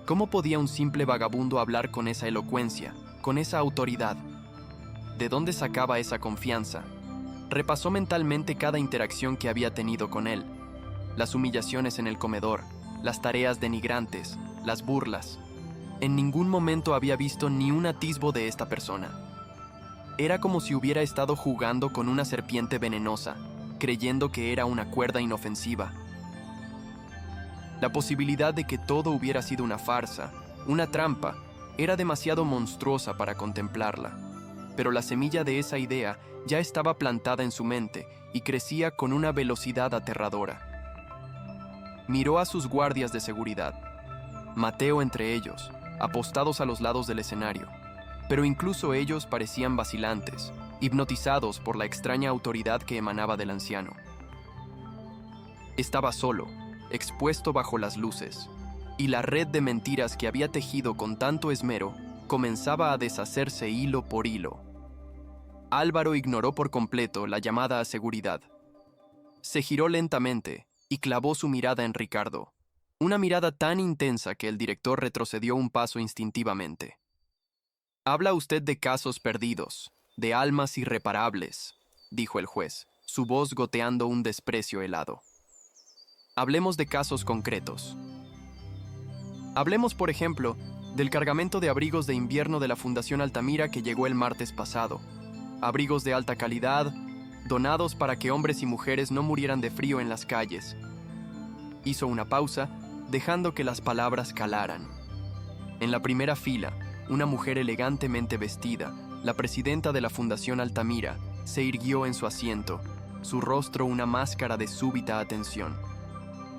¿Cómo podía un simple vagabundo hablar con esa elocuencia, con esa autoridad? ¿De dónde sacaba esa confianza? Repasó mentalmente cada interacción que había tenido con él. Las humillaciones en el comedor, las tareas denigrantes, las burlas. En ningún momento había visto ni un atisbo de esta persona. Era como si hubiera estado jugando con una serpiente venenosa, creyendo que era una cuerda inofensiva. La posibilidad de que todo hubiera sido una farsa, una trampa, era demasiado monstruosa para contemplarla. Pero la semilla de esa idea ya estaba plantada en su mente y crecía con una velocidad aterradora. Miró a sus guardias de seguridad, Mateo entre ellos, apostados a los lados del escenario, pero incluso ellos parecían vacilantes, hipnotizados por la extraña autoridad que emanaba del anciano. Estaba solo, expuesto bajo las luces, y la red de mentiras que había tejido con tanto esmero comenzaba a deshacerse hilo por hilo. Álvaro ignoró por completo la llamada a seguridad. Se giró lentamente y clavó su mirada en Ricardo, una mirada tan intensa que el director retrocedió un paso instintivamente. «Habla usted de casos perdidos, de almas irreparables», dijo el juez, su voz goteando un desprecio helado. «Hablemos de casos concretos. Hablemos, por ejemplo, del cargamento de abrigos de invierno de la Fundación Altamira que llegó el martes pasado. Abrigos de alta calidad, donados para que hombres y mujeres no murieran de frío en las calles». Hizo una pausa, dejando que las palabras calaran. En la primera fila, una mujer elegantemente vestida, la presidenta de la Fundación Altamira, se irguió en su asiento, su rostro una máscara de súbita atención.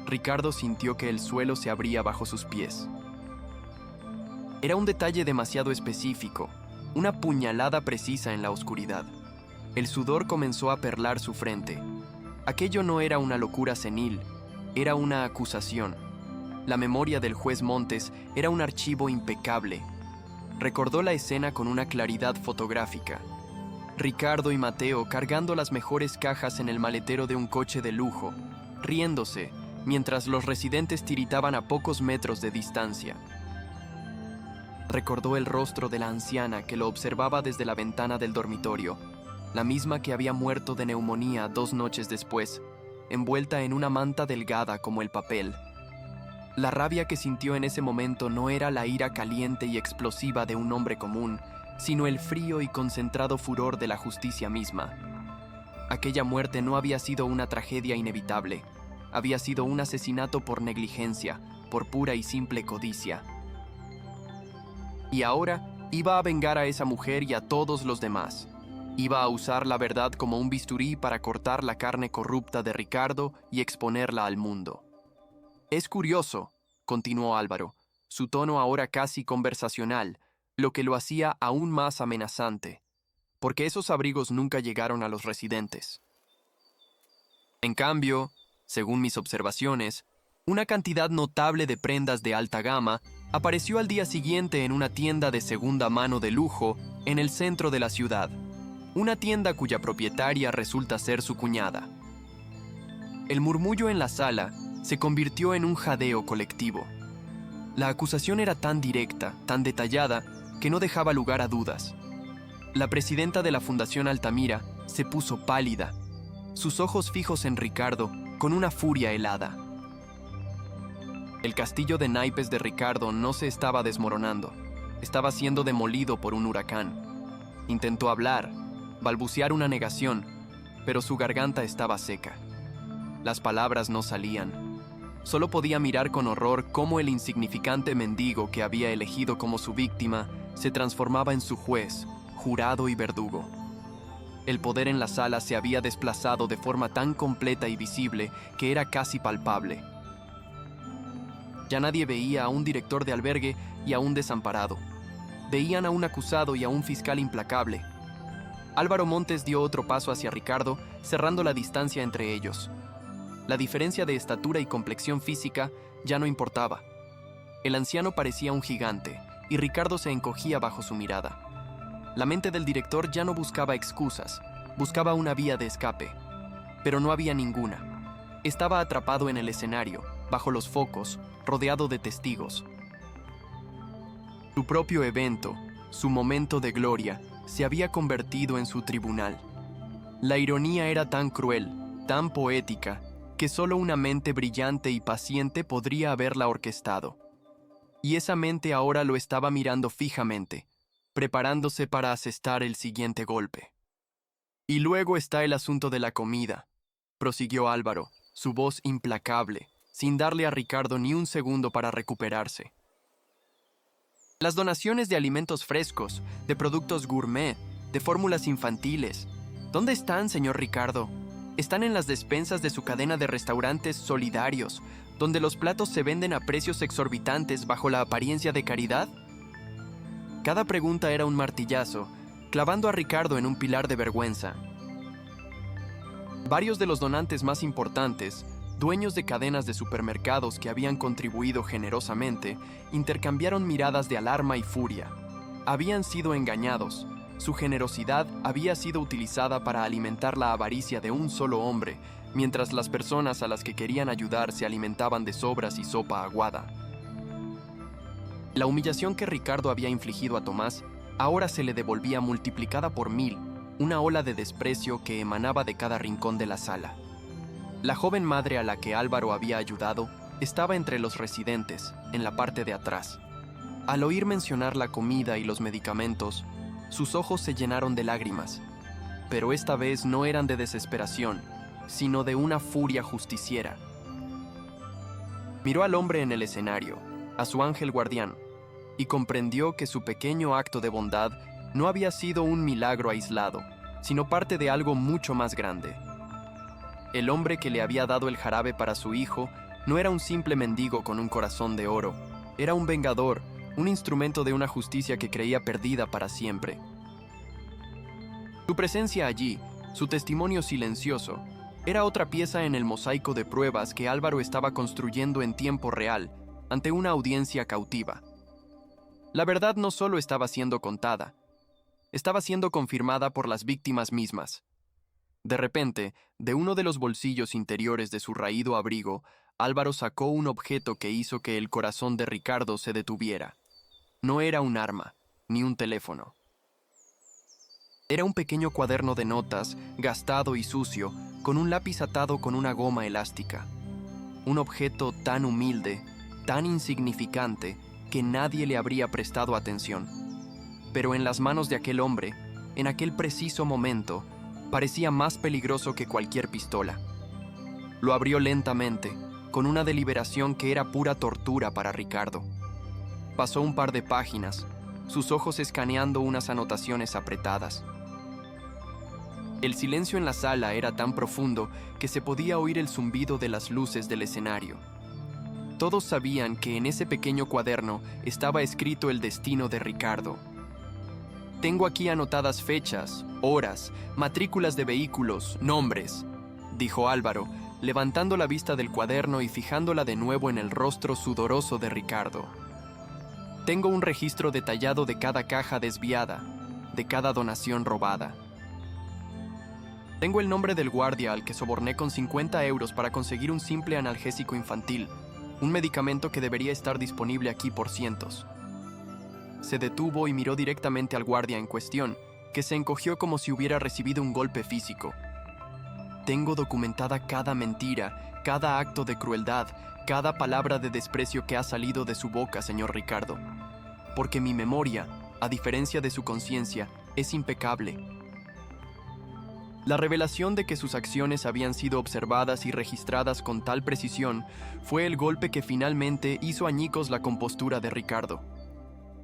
Ricardo sintió que el suelo se abría bajo sus pies. Era un detalle demasiado específico, una puñalada precisa en la oscuridad. El sudor comenzó a perlar su frente. Aquello no era una locura senil, era una acusación. La memoria del juez Montes era un archivo impecable. Recordó la escena con una claridad fotográfica. Ricardo y Mateo cargando las mejores cajas en el maletero de un coche de lujo, riéndose, mientras los residentes tiritaban a pocos metros de distancia. Recordó el rostro de la anciana que lo observaba desde la ventana del dormitorio, la misma que había muerto de neumonía 2 noches después, envuelta en una manta delgada como el papel. La rabia que sintió en ese momento no era la ira caliente y explosiva de un hombre común, sino el frío y concentrado furor de la justicia misma. Aquella muerte no había sido una tragedia inevitable, había sido un asesinato por negligencia, por pura y simple codicia. Y ahora iba a vengar a esa mujer y a todos los demás. Iba a usar la verdad como un bisturí para cortar la carne corrupta de Ricardo y exponerla al mundo. Es curioso, continuó Álvaro, su tono ahora casi conversacional, lo que lo hacía aún más amenazante, porque esos abrigos nunca llegaron a los residentes. En cambio, según mis observaciones, una cantidad notable de prendas de alta gama apareció al día siguiente en una tienda de segunda mano de lujo en el centro de la ciudad, una tienda cuya propietaria resulta ser su cuñada. El murmullo en la sala se convirtió en un jadeo colectivo. La acusación era tan directa, tan detallada, que no dejaba lugar a dudas. La presidenta de la Fundación Altamira se puso pálida, sus ojos fijos en Ricardo con una furia helada. El castillo de naipes de Ricardo no se estaba desmoronando, estaba siendo demolido por un huracán. Intentó hablar, balbucear una negación, pero su garganta estaba seca. Las palabras no salían. Solo podía mirar con horror cómo el insignificante mendigo que había elegido como su víctima se transformaba en su juez, jurado y verdugo. El poder en la sala se había desplazado de forma tan completa y visible que era casi palpable. Ya nadie veía a un director de albergue y a un desamparado. Veían a un acusado y a un fiscal implacable. Álvaro Montes dio otro paso hacia Ricardo, cerrando la distancia entre ellos. La diferencia de estatura y complexión física ya no importaba. El anciano parecía un gigante, y Ricardo se encogía bajo su mirada. La mente del director ya no buscaba excusas, buscaba una vía de escape. Pero no había ninguna. Estaba atrapado en el escenario, bajo los focos, rodeado de testigos. Su propio evento, su momento de gloria, se había convertido en su tribunal. La ironía era tan cruel, tan poética, que solo una mente brillante y paciente podría haberla orquestado. Y esa mente ahora lo estaba mirando fijamente, preparándose para asestar el siguiente golpe. Y luego está el asunto de la comida, prosiguió Álvaro, su voz implacable, sin darle a Ricardo ni un segundo para recuperarse. Las donaciones de alimentos frescos, de productos gourmet, de fórmulas infantiles. ¿Dónde están, señor Ricardo? Están en las despensas de su cadena de restaurantes solidarios, donde los platos se venden a precios exorbitantes bajo la apariencia de caridad. Cada pregunta era un martillazo, clavando a Ricardo en un pilar de vergüenza. Varios de los donantes más importantes, dueños de cadenas de supermercados que habían contribuido generosamente, intercambiaron miradas de alarma y furia. Habían sido engañados. Su generosidad había sido utilizada para alimentar la avaricia de un solo hombre, mientras las personas a las que querían ayudar se alimentaban de sobras y sopa aguada. La humillación que Ricardo había infligido a Tomás ahora se le devolvía multiplicada por 1000, una ola de desprecio que emanaba de cada rincón de la sala. La joven madre a la que Álvaro había ayudado estaba entre los residentes, en la parte de atrás. Al oír mencionar la comida y los medicamentos, sus ojos se llenaron de lágrimas, pero esta vez no eran de desesperación, sino de una furia justiciera. Miró al hombre en el escenario, a su ángel guardián, y comprendió que su pequeño acto de bondad no había sido un milagro aislado, sino parte de algo mucho más grande. El hombre que le había dado el jarabe para su hijo no era un simple mendigo con un corazón de oro, era un vengador, un instrumento de una justicia que creía perdida para siempre. Su presencia allí, su testimonio silencioso, era otra pieza en el mosaico de pruebas que Álvaro estaba construyendo en tiempo real, ante una audiencia cautiva. La verdad no solo estaba siendo contada, estaba siendo confirmada por las víctimas mismas. De repente, de uno de los bolsillos interiores de su raído abrigo, Álvaro sacó un objeto que hizo que el corazón de Ricardo se detuviera. No era un arma, ni un teléfono. Era un pequeño cuaderno de notas, gastado y sucio, con un lápiz atado con una goma elástica. Un objeto tan humilde, tan insignificante, que nadie le habría prestado atención. Pero en las manos de aquel hombre, en aquel preciso momento, parecía más peligroso que cualquier pistola. Lo abrió lentamente, con una deliberación que era pura tortura para Ricardo. Pasó un par de páginas, sus ojos escaneando unas anotaciones apretadas. El silencio en la sala era tan profundo que se podía oír el zumbido de las luces del escenario. Todos sabían que en ese pequeño cuaderno estaba escrito el destino de Ricardo. Tengo aquí anotadas fechas, horas, matrículas de vehículos, nombres, dijo Álvaro, levantando la vista del cuaderno y fijándola de nuevo en el rostro sudoroso de Ricardo. Tengo un registro detallado de cada caja desviada, de cada donación robada. Tengo el nombre del guardia al que soborné con 50 euros para conseguir un simple analgésico infantil, un medicamento que debería estar disponible aquí por cientos. Se detuvo y miró directamente al guardia en cuestión, que se encogió como si hubiera recibido un golpe físico. Tengo documentada cada mentira, cada acto de crueldad, cada palabra de desprecio que ha salido de su boca, señor Ricardo. Porque mi memoria, a diferencia de su conciencia, es impecable. La revelación de que sus acciones habían sido observadas y registradas con tal precisión fue el golpe que finalmente hizo añicos la compostura de Ricardo.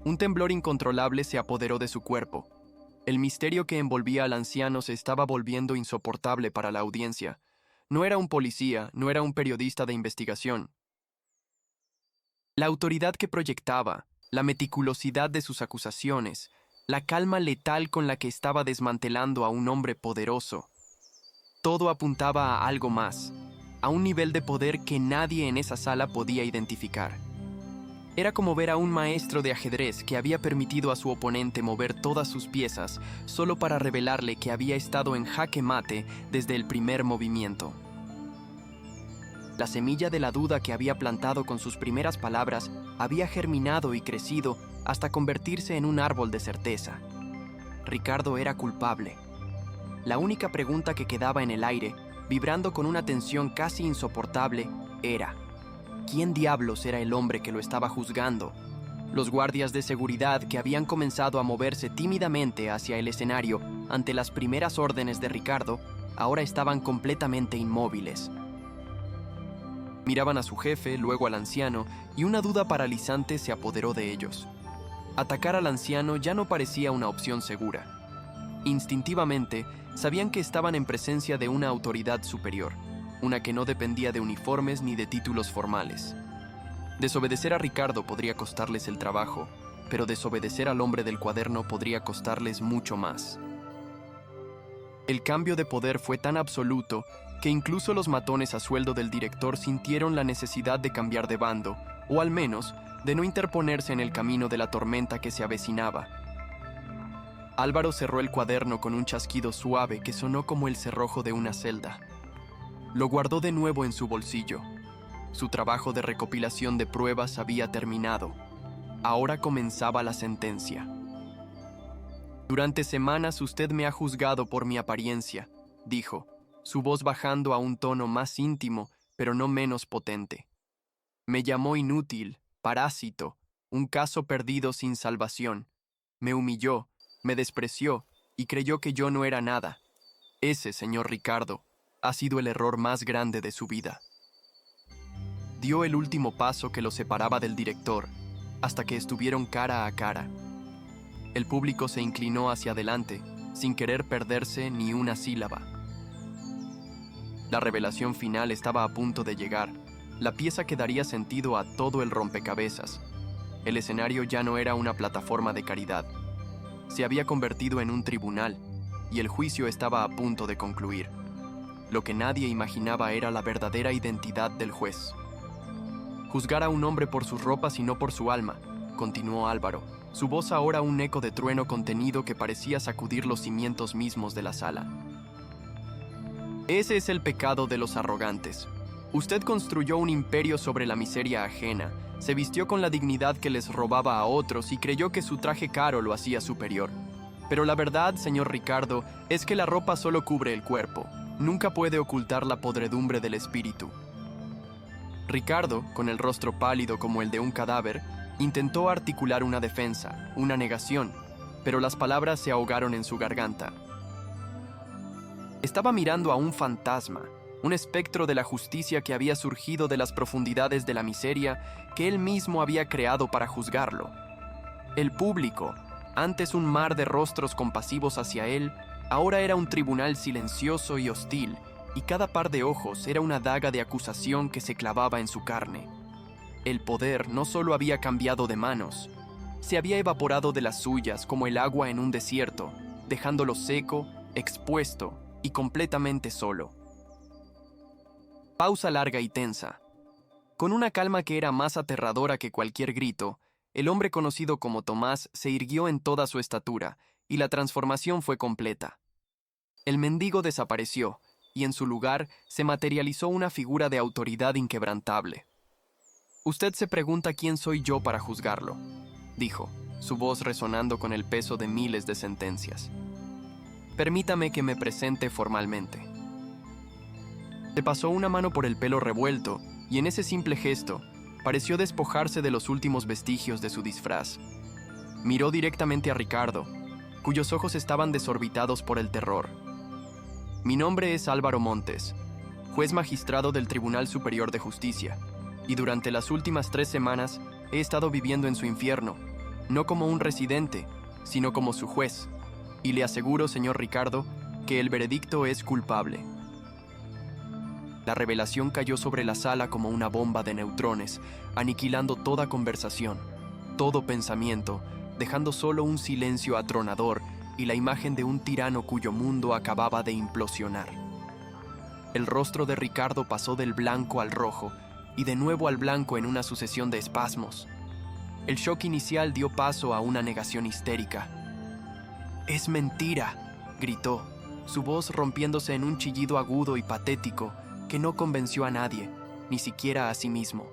Un temblor incontrolable se apoderó de su cuerpo. El misterio que envolvía al anciano se estaba volviendo insoportable para la audiencia. No era un policía, no era un periodista de investigación. La autoridad que proyectaba, la meticulosidad de sus acusaciones, la calma letal con la que estaba desmantelando a un hombre poderoso. Todo apuntaba a algo más, a un nivel de poder que nadie en esa sala podía identificar. Era como ver a un maestro de ajedrez que había permitido a su oponente mover todas sus piezas solo para revelarle que había estado en jaque mate desde el primer movimiento. La semilla de la duda que había plantado con sus primeras palabras había germinado y crecido hasta convertirse en un árbol de certeza. Ricardo era culpable. La única pregunta que quedaba en el aire, vibrando con una tensión casi insoportable, era: ¿quién diablos era el hombre que lo estaba juzgando? Los guardias de seguridad que habían comenzado a moverse tímidamente hacia el escenario ante las primeras órdenes de Ricardo, ahora estaban completamente inmóviles. Miraban a su jefe, luego al anciano, y una duda paralizante se apoderó de ellos. Atacar al anciano ya no parecía una opción segura. Instintivamente, sabían que estaban en presencia de una autoridad superior, una que no dependía de uniformes ni de títulos formales. Desobedecer a Ricardo podría costarles el trabajo, pero desobedecer al hombre del cuaderno podría costarles mucho más. El cambio de poder fue tan absoluto que incluso los matones a sueldo del director sintieron la necesidad de cambiar de bando, o al menos de no interponerse en el camino de la tormenta que se avecinaba. Álvaro cerró el cuaderno con un chasquido suave que sonó como el cerrojo de una celda. Lo guardó de nuevo en su bolsillo. Su trabajo de recopilación de pruebas había terminado. Ahora comenzaba la sentencia. Durante semanas usted me ha juzgado por mi apariencia, dijo, su voz bajando a un tono más íntimo, pero no menos potente. Me llamó inútil, parásito, un caso perdido sin salvación. Me humilló, me despreció y creyó que yo no era nada. Ese, señor Ricardo, ha sido el error más grande de su vida. Dio el último paso que lo separaba del director, hasta que estuvieron cara a cara. El público se inclinó hacia adelante, sin querer perderse ni una sílaba. La revelación final estaba a punto de llegar, la pieza que daría sentido a todo el rompecabezas. El escenario ya no era una plataforma de caridad. Se había convertido en un tribunal, y el juicio estaba a punto de concluir. Lo que nadie imaginaba era la verdadera identidad del juez. Juzgar a un hombre por sus ropas y no por su alma, continuó Álvaro, su voz ahora un eco de trueno contenido que parecía sacudir los cimientos mismos de la sala. Ese es el pecado de los arrogantes. Usted construyó un imperio sobre la miseria ajena, se vistió con la dignidad que les robaba a otros y creyó que su traje caro lo hacía superior. Pero la verdad, señor Ricardo, es que la ropa solo cubre el cuerpo, nunca puede ocultar la podredumbre del espíritu. Ricardo, con el rostro pálido como el de un cadáver, intentó articular una defensa, una negación, pero las palabras se ahogaron en su garganta. Estaba mirando a un fantasma, un espectro de la justicia que había surgido de las profundidades de la miseria que él mismo había creado para juzgarlo. El público, antes un mar de rostros compasivos hacia él, ahora era un tribunal silencioso y hostil, y cada par de ojos era una daga de acusación que se clavaba en su carne. El poder no solo había cambiado de manos, se había evaporado de las suyas como el agua en un desierto, dejándolo seco, expuesto y completamente solo. Pausa larga y tensa. Con una calma que era más aterradora que cualquier grito, el hombre conocido como Tomás se irguió en toda su estatura, y la transformación fue completa. El mendigo desapareció, y en su lugar se materializó una figura de autoridad inquebrantable. «Usted se pregunta quién soy yo para juzgarlo», dijo, su voz resonando con el peso de miles de sentencias. «Permítame que me presente formalmente». Se pasó una mano por el pelo revuelto, y en ese simple gesto, pareció despojarse de los últimos vestigios de su disfraz. Miró directamente a Ricardo, cuyos ojos estaban desorbitados por el terror. «Mi nombre es Álvaro Montes, juez magistrado del Tribunal Superior de Justicia, y durante las últimas 3 semanas he estado viviendo en su infierno, no como un residente, sino como su juez, y le aseguro, señor Ricardo, que el veredicto es culpable». La revelación cayó sobre la sala como una bomba de neutrones, aniquilando toda conversación, todo pensamiento, dejando solo un silencio atronador y la imagen de un tirano cuyo mundo acababa de implosionar. El rostro de Ricardo pasó del blanco al rojo y de nuevo al blanco en una sucesión de espasmos. El shock inicial dio paso a una negación histérica. «¡Es mentira!», gritó, su voz rompiéndose en un chillido agudo y patético que no convenció a nadie, ni siquiera a sí mismo.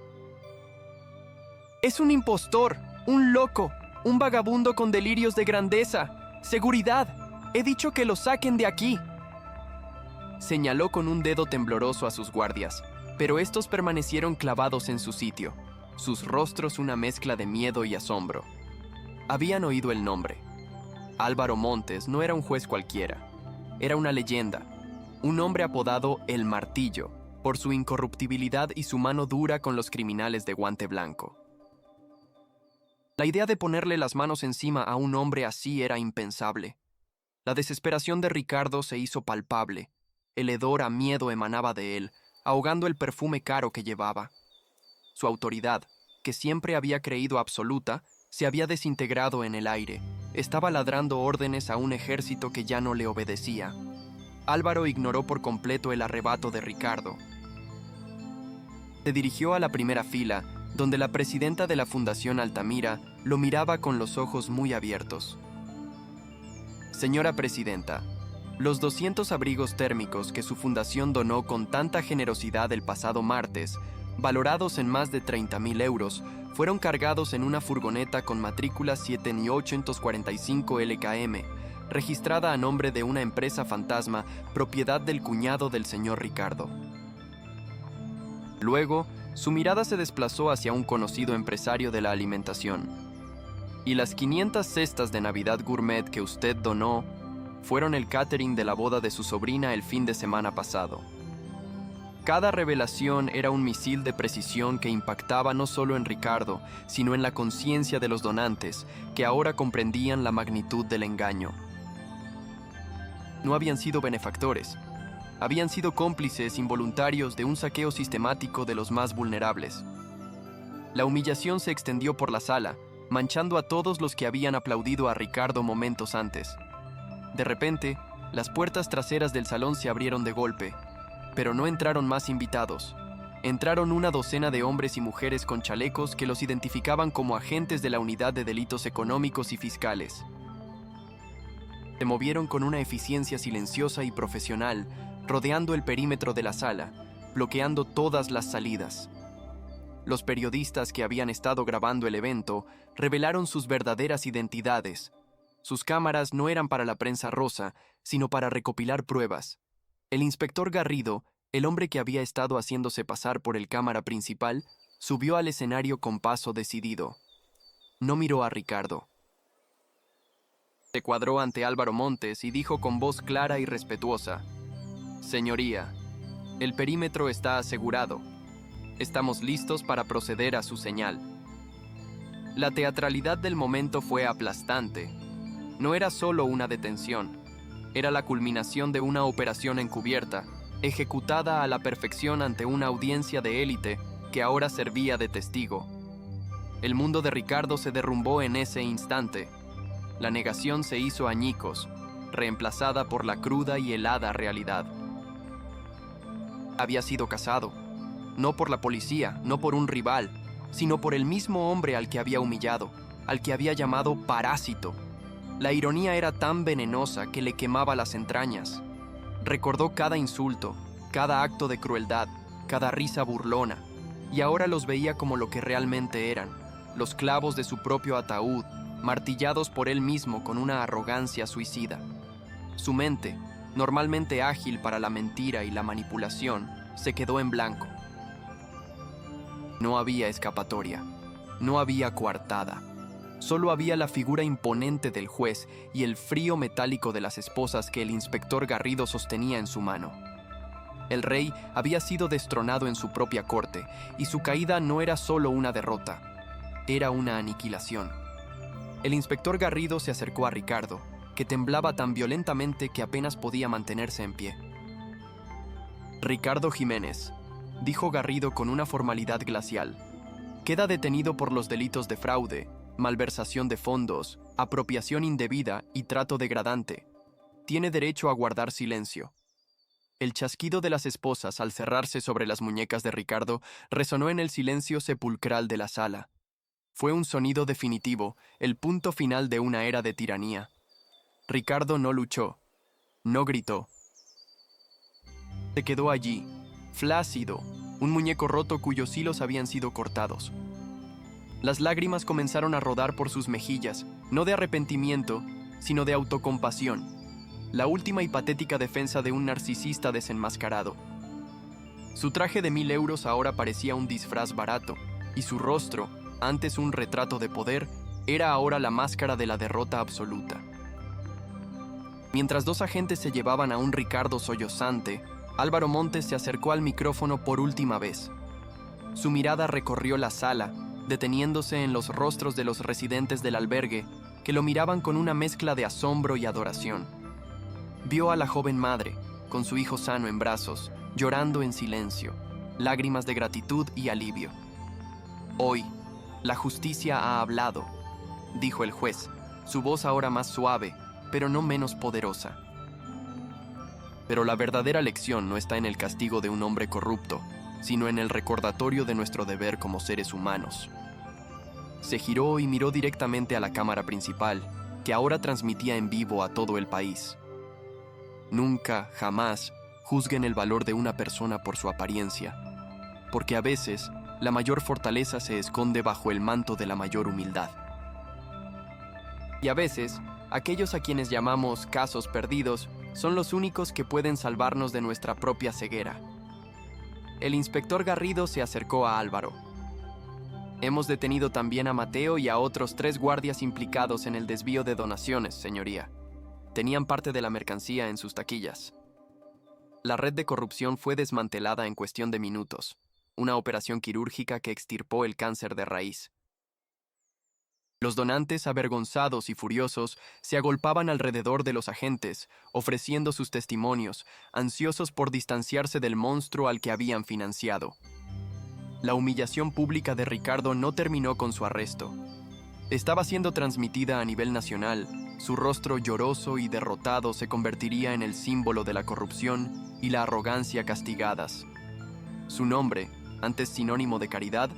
«Es un impostor, un loco, un vagabundo con delirios de grandeza. ¡Seguridad! He dicho que lo saquen de aquí». Señaló con un dedo tembloroso a sus guardias, pero estos permanecieron clavados en su sitio, sus rostros una mezcla de miedo y asombro. Habían oído el nombre. Álvaro Montes no era un juez cualquiera, era una leyenda, un hombre apodado El Martillo, por su incorruptibilidad y su mano dura con los criminales de guante blanco. La idea de ponerle las manos encima a un hombre así era impensable. La desesperación de Ricardo se hizo palpable. El hedor a miedo emanaba de él, ahogando el perfume caro que llevaba. Su autoridad, que siempre había creído absoluta, se había desintegrado en el aire. Estaba ladrando órdenes a un ejército que ya no le obedecía. Álvaro ignoró por completo el arrebato de Ricardo. Se dirigió a la primera fila, donde la presidenta de la Fundación Altamira lo miraba con los ojos muy abiertos. «Señora Presidenta, los 200 abrigos térmicos que su fundación donó con tanta generosidad el pasado martes, valorados en más de 30.000 euros, fueron cargados en una furgoneta con matrícula 7845 LKM, registrada a nombre de una empresa fantasma, propiedad del cuñado del señor Ricardo». Luego, su mirada se desplazó hacia un conocido empresario de la alimentación. «Y las 500 cestas de Navidad Gourmet que usted donó fueron el catering de la boda de su sobrina el fin de semana pasado». Cada revelación era un misil de precisión que impactaba no solo en Ricardo, sino en la conciencia de los donantes, que ahora comprendían la magnitud del engaño. No habían sido benefactores. Habían sido cómplices involuntarios de un saqueo sistemático de los más vulnerables. La humillación se extendió por la sala, manchando a todos los que habían aplaudido a Ricardo momentos antes. De repente, las puertas traseras del salón se abrieron de golpe, pero no entraron más invitados. entraron una docena de hombres y mujeres con chalecos que los identificaban como agentes de la Unidad de Delitos Económicos y Fiscales. Se movieron con una eficiencia silenciosa y profesional, rodeando el perímetro de la sala, bloqueando todas las salidas. Los periodistas que habían estado grabando el evento revelaron sus verdaderas identidades. Sus cámaras no eran para la prensa rosa, sino para recopilar pruebas. El inspector Garrido, el hombre que había estado haciéndose pasar por el cámara principal, subió al escenario con paso decidido. No miró a Ricardo. Se cuadró ante Álvaro Montes y dijo con voz clara y respetuosa: «Señoría, el perímetro está asegurado. Estamos listos para proceder a su señal». La teatralidad del momento fue aplastante. No era solo una detención, era la culminación de una operación encubierta, ejecutada a la perfección ante una audiencia de élite que ahora servía de testigo. El mundo de Ricardo se derrumbó en ese instante. La negación se hizo añicos, reemplazada por la cruda y helada realidad. Había sido cazado, no por la policía, no por un rival, sino por el mismo hombre al que había humillado, al que había llamado parásito. La ironía era tan venenosa que le quemaba las entrañas. Recordó cada insulto, cada acto de crueldad, cada risa burlona, y ahora los veía como lo que realmente eran, los clavos de su propio ataúd, martillados por él mismo con una arrogancia suicida. Su mente, normalmente ágil para la mentira y la manipulación, se quedó en blanco. No había escapatoria, no había coartada. Solo había la figura imponente del juez y el frío metálico de las esposas que el inspector Garrido sostenía en su mano. El rey había sido destronado en su propia corte, y su caída no era solo una derrota, era una aniquilación. El inspector Garrido se acercó a Ricardo, que temblaba tan violentamente que apenas podía mantenerse en pie. «Ricardo Jiménez», dijo Garrido con una formalidad glacial, «queda detenido por los delitos de fraude, malversación de fondos, apropiación indebida y trato degradante. Tiene derecho a guardar silencio». El chasquido de las esposas al cerrarse sobre las muñecas de Ricardo resonó en el silencio sepulcral de la sala. Fue un sonido definitivo, el punto final de una era de tiranía. Ricardo no luchó, no gritó. Se quedó allí, flácido, un muñeco roto cuyos hilos habían sido cortados. Las lágrimas comenzaron a rodar por sus mejillas, no de arrepentimiento, sino de autocompasión, la última y patética defensa de un narcisista desenmascarado. Su traje de 1.000 euros ahora parecía un disfraz barato, y su rostro, antes un retrato de poder, era ahora la máscara de la derrota absoluta. Mientras dos agentes se llevaban a un Ricardo sollozante, Álvaro Montes se acercó al micrófono por última vez. Su mirada recorrió la sala, deteniéndose en los rostros de los residentes del albergue, que lo miraban con una mezcla de asombro y adoración. Vio a la joven madre, con su hijo sano en brazos, llorando en silencio, lágrimas de gratitud y alivio. «Hoy, la justicia ha hablado», dijo el juez, su voz ahora más suave, pero no menos poderosa. Pero la verdadera lección no está en el castigo de un hombre corrupto, sino en el recordatorio de nuestro deber como seres humanos. Se giró y miró directamente a la cámara principal, que ahora transmitía en vivo a todo el país. Nunca, jamás, juzguen el valor de una persona por su apariencia, porque a veces la mayor fortaleza se esconde bajo el manto de la mayor humildad. Y a veces, aquellos a quienes llamamos casos perdidos son los únicos que pueden salvarnos de nuestra propia ceguera. El inspector Garrido se acercó a Álvaro. «Hemos detenido también a Mateo y a otros 3 guardias implicados en el desvío de donaciones, señoría. Tenían parte de la mercancía en sus taquillas». La red de corrupción fue desmantelada en cuestión de minutos, una operación quirúrgica que extirpó el cáncer de raíz. Los donantes, avergonzados y furiosos, se agolpaban alrededor de los agentes, ofreciendo sus testimonios, ansiosos por distanciarse del monstruo al que habían financiado. La humillación pública de Ricardo no terminó con su arresto. Estaba siendo transmitida a nivel nacional. Su rostro lloroso y derrotado se convertiría en el símbolo de la corrupción y la arrogancia castigadas. Su nombre, antes sinónimo de caridad,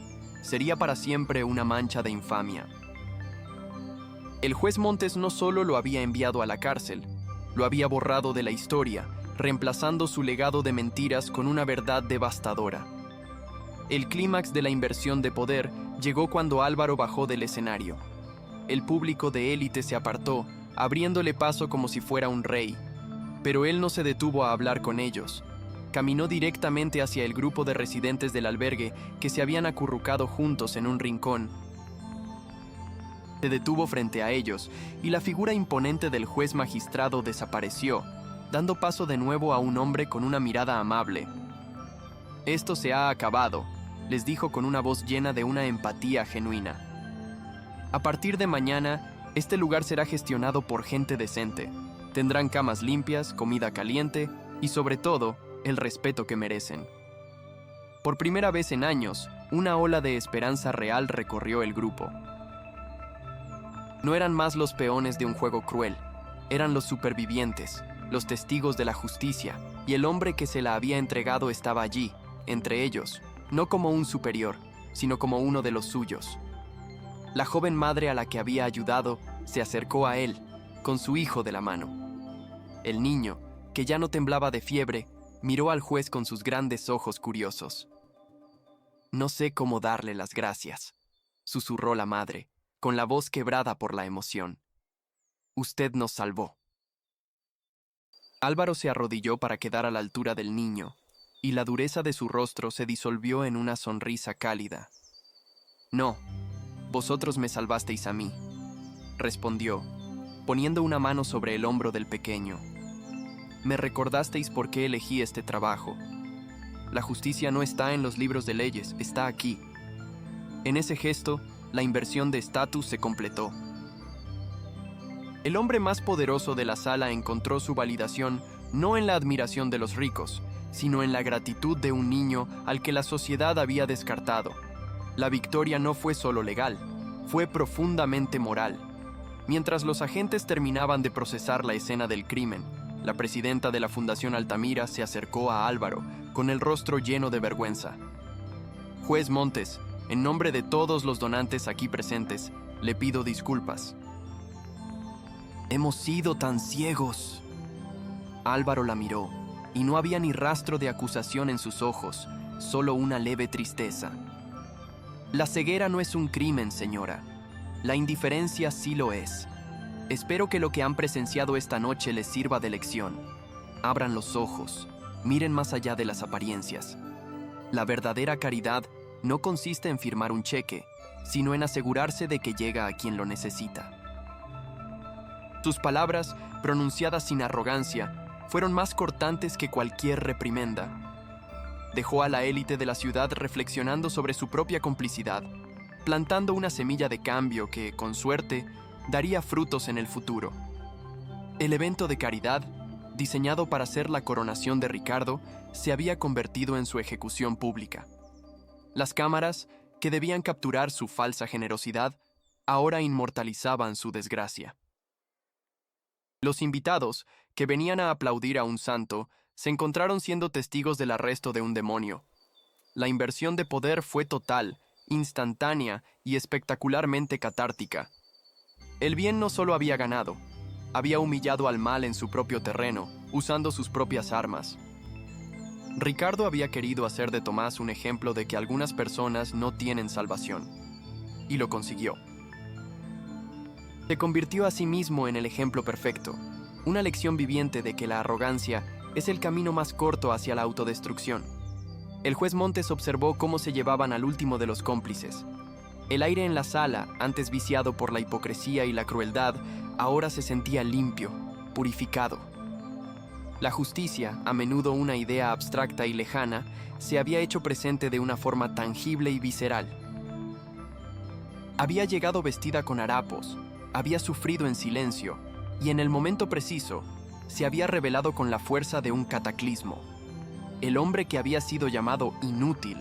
sería para siempre una mancha de infamia. El juez Montes no solo lo había enviado a la cárcel, lo había borrado de la historia, reemplazando su legado de mentiras con una verdad devastadora. El clímax de la inversión de poder llegó cuando Álvaro bajó del escenario. El público de élite se apartó, abriéndole paso como si fuera un rey. Pero él no se detuvo a hablar con ellos. Caminó directamente hacia el grupo de residentes del albergue que se habían acurrucado juntos en un rincón. Se detuvo frente a ellos y la figura imponente del juez magistrado desapareció, dando paso de nuevo a un hombre con una mirada amable. «Esto se ha acabado», les dijo con una voz llena de una empatía genuina. «A partir de mañana, este lugar será gestionado por gente decente. Tendrán camas limpias, comida caliente y, sobre todo, el respeto que merecen». Por primera vez en años, una ola de esperanza real recorrió el grupo. No eran más los peones de un juego cruel, eran los supervivientes, los testigos de la justicia, y el hombre que se la había entregado estaba allí, entre ellos, no como un superior, sino como uno de los suyos. La joven madre a la que había ayudado se acercó a él, con su hijo de la mano. El niño, que ya no temblaba de fiebre, miró al juez con sus grandes ojos curiosos. «No sé cómo darle las gracias», susurró la madre, con la voz quebrada por la emoción. «Usted nos salvó». Álvaro se arrodilló para quedar a la altura del niño, y la dureza de su rostro se disolvió en una sonrisa cálida. «No, vosotros me salvasteis a mí», respondió, poniendo una mano sobre el hombro del pequeño. «Me recordasteis por qué elegí este trabajo. La justicia no está en los libros de leyes, está aquí». En ese gesto, la inversión de estatus se completó. El hombre más poderoso de la sala encontró su validación no en la admiración de los ricos, sino en la gratitud de un niño al que la sociedad había descartado. La victoria no fue solo legal, fue profundamente moral. Mientras los agentes terminaban de procesar la escena del crimen, la presidenta de la Fundación Altamira se acercó a Álvaro, con el rostro lleno de vergüenza. «Juez Montes, en nombre de todos los donantes aquí presentes, le pido disculpas». «Hemos sido tan ciegos». Álvaro la miró, y no había ni rastro de acusación en sus ojos, solo una leve tristeza. «La ceguera no es un crimen, señora. La indiferencia sí lo es. Espero que lo que han presenciado esta noche les sirva de lección. Abran los ojos, miren más allá de las apariencias. La verdadera caridad no consiste en firmar un cheque, sino en asegurarse de que llega a quien lo necesita». Sus palabras, pronunciadas sin arrogancia, fueron más cortantes que cualquier reprimenda. Dejó a la élite de la ciudad reflexionando sobre su propia complicidad, plantando una semilla de cambio que, con suerte, daría frutos en el futuro. El evento de caridad, diseñado para ser la coronación de Ricardo, se había convertido en su ejecución pública. Las cámaras, que debían capturar su falsa generosidad, ahora inmortalizaban su desgracia. Los invitados, que venían a aplaudir a un santo, se encontraron siendo testigos del arresto de un demonio. La inversión de poder fue total, instantánea y espectacularmente catártica. El bien no solo había ganado, había humillado al mal en su propio terreno, usando sus propias armas. Ricardo había querido hacer de Tomás un ejemplo de que algunas personas no tienen salvación, y lo consiguió. Se convirtió a sí mismo en el ejemplo perfecto, una lección viviente de que la arrogancia es el camino más corto hacia la autodestrucción. El juez Montes observó cómo se llevaban al último de los cómplices. El aire en la sala, antes viciado por la hipocresía y la crueldad, ahora se sentía limpio, purificado. La justicia, a menudo una idea abstracta y lejana, se había hecho presente de una forma tangible y visceral. Había llegado vestida con harapos, había sufrido en silencio, y en el momento preciso, se había revelado con la fuerza de un cataclismo. El hombre que había sido llamado inútil,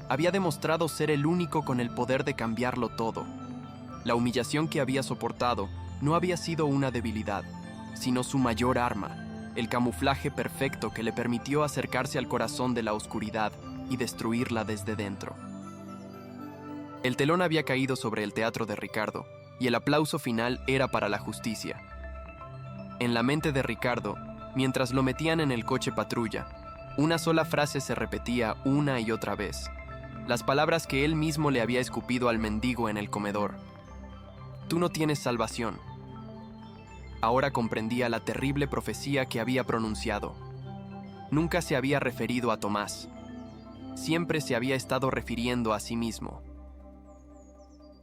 había demostrado ser el único con el poder de cambiarlo todo. La humillación que había soportado no había sido una debilidad, sino su mayor arma, el camuflaje perfecto que le permitió acercarse al corazón de la oscuridad y destruirla desde dentro. El telón había caído sobre el teatro de Ricardo, y el aplauso final era para la justicia. En la mente de Ricardo, mientras lo metían en el coche patrulla, una sola frase se repetía una y otra vez. Las palabras que él mismo le había escupido al mendigo en el comedor. Tú no tienes salvación. Ahora comprendía la terrible profecía que había pronunciado. Nunca se había referido a Tomás. Siempre se había estado refiriendo a sí mismo.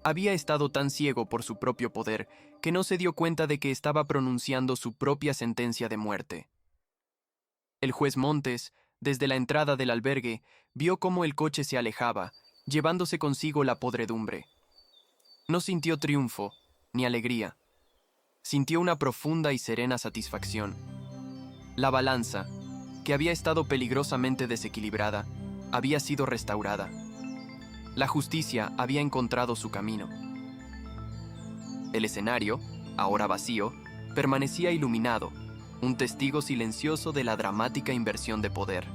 Había estado tan ciego por su propio poder que no se dio cuenta de que estaba pronunciando su propia sentencia de muerte. El juez Montes, desde la entrada del albergue, vio cómo el coche se alejaba, llevándose consigo la podredumbre. No sintió triunfo, ni alegría. Sintió una profunda y serena satisfacción. La balanza, que había estado peligrosamente desequilibrada, había sido restaurada. La justicia había encontrado su camino. El escenario, ahora vacío, permanecía iluminado, un testigo silencioso de la dramática inversión de poder.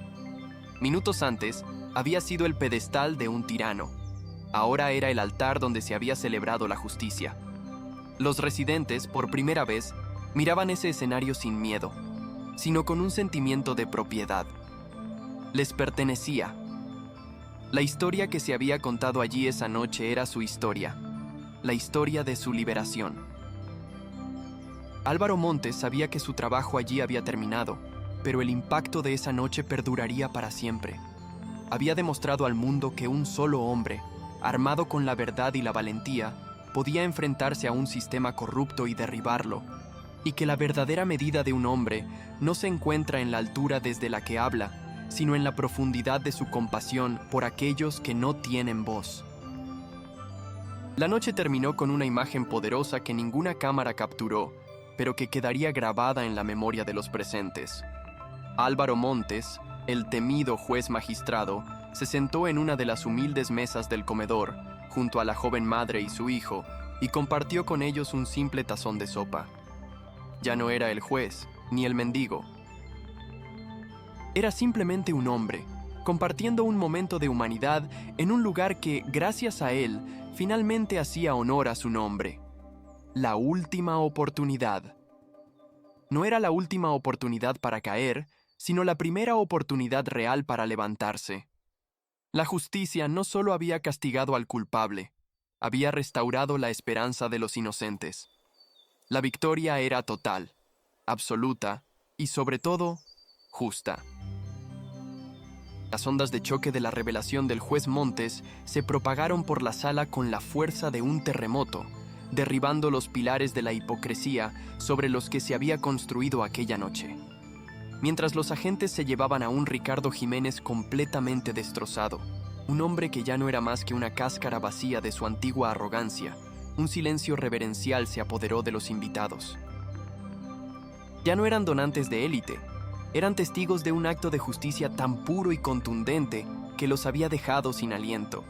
Minutos antes, había sido el pedestal de un tirano. Ahora era el altar donde se había celebrado la justicia. Los residentes, por primera vez, miraban ese escenario sin miedo, sino con un sentimiento de propiedad. Les pertenecía. La historia que se había contado allí esa noche era su historia, la historia de su liberación. Álvaro Montes sabía que su trabajo allí había terminado, pero el impacto de esa noche perduraría para siempre. Había demostrado al mundo que un solo hombre, armado con la verdad y la valentía, podía enfrentarse a un sistema corrupto y derribarlo, y que la verdadera medida de un hombre no se encuentra en la altura desde la que habla, sino en la profundidad de su compasión por aquellos que no tienen voz. La noche terminó con una imagen poderosa que ninguna cámara capturó, pero que quedaría grabada en la memoria de los presentes. Álvaro Montes, el temido juez magistrado, se sentó en una de las humildes mesas del comedor, junto a la joven madre y su hijo, y compartió con ellos un simple tazón de sopa. Ya no era el juez, ni el mendigo. Era simplemente un hombre, compartiendo un momento de humanidad en un lugar que, gracias a él, finalmente hacía honor a su nombre. La última oportunidad. No era la última oportunidad para caer, sino la primera oportunidad real para levantarse. La justicia no solo había castigado al culpable, había restaurado la esperanza de los inocentes. La victoria era total, absoluta y, sobre todo, justa. Las ondas de choque de la revelación del juez Montes se propagaron por la sala con la fuerza de un terremoto, derribando los pilares de la hipocresía sobre los que se había construido aquella noche. Mientras los agentes se llevaban a un Ricardo Jiménez completamente destrozado, un hombre que ya no era más que una cáscara vacía de su antigua arrogancia, un silencio reverencial se apoderó de los invitados. Ya no eran donantes de élite, eran testigos de un acto de justicia tan puro y contundente que los había dejado sin aliento.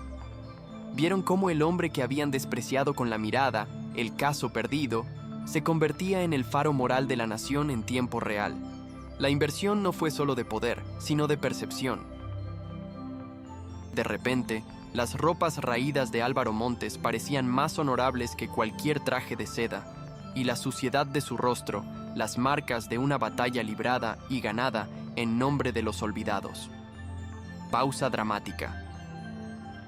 Vieron cómo el hombre que habían despreciado con la mirada, el caso perdido, se convertía en el faro moral de la nación en tiempo real. La inversión no fue solo de poder, sino de percepción. De repente, las ropas raídas de Álvaro Montes parecían más honorables que cualquier traje de seda, y la suciedad de su rostro, las marcas de una batalla librada y ganada en nombre de los olvidados. Pausa dramática.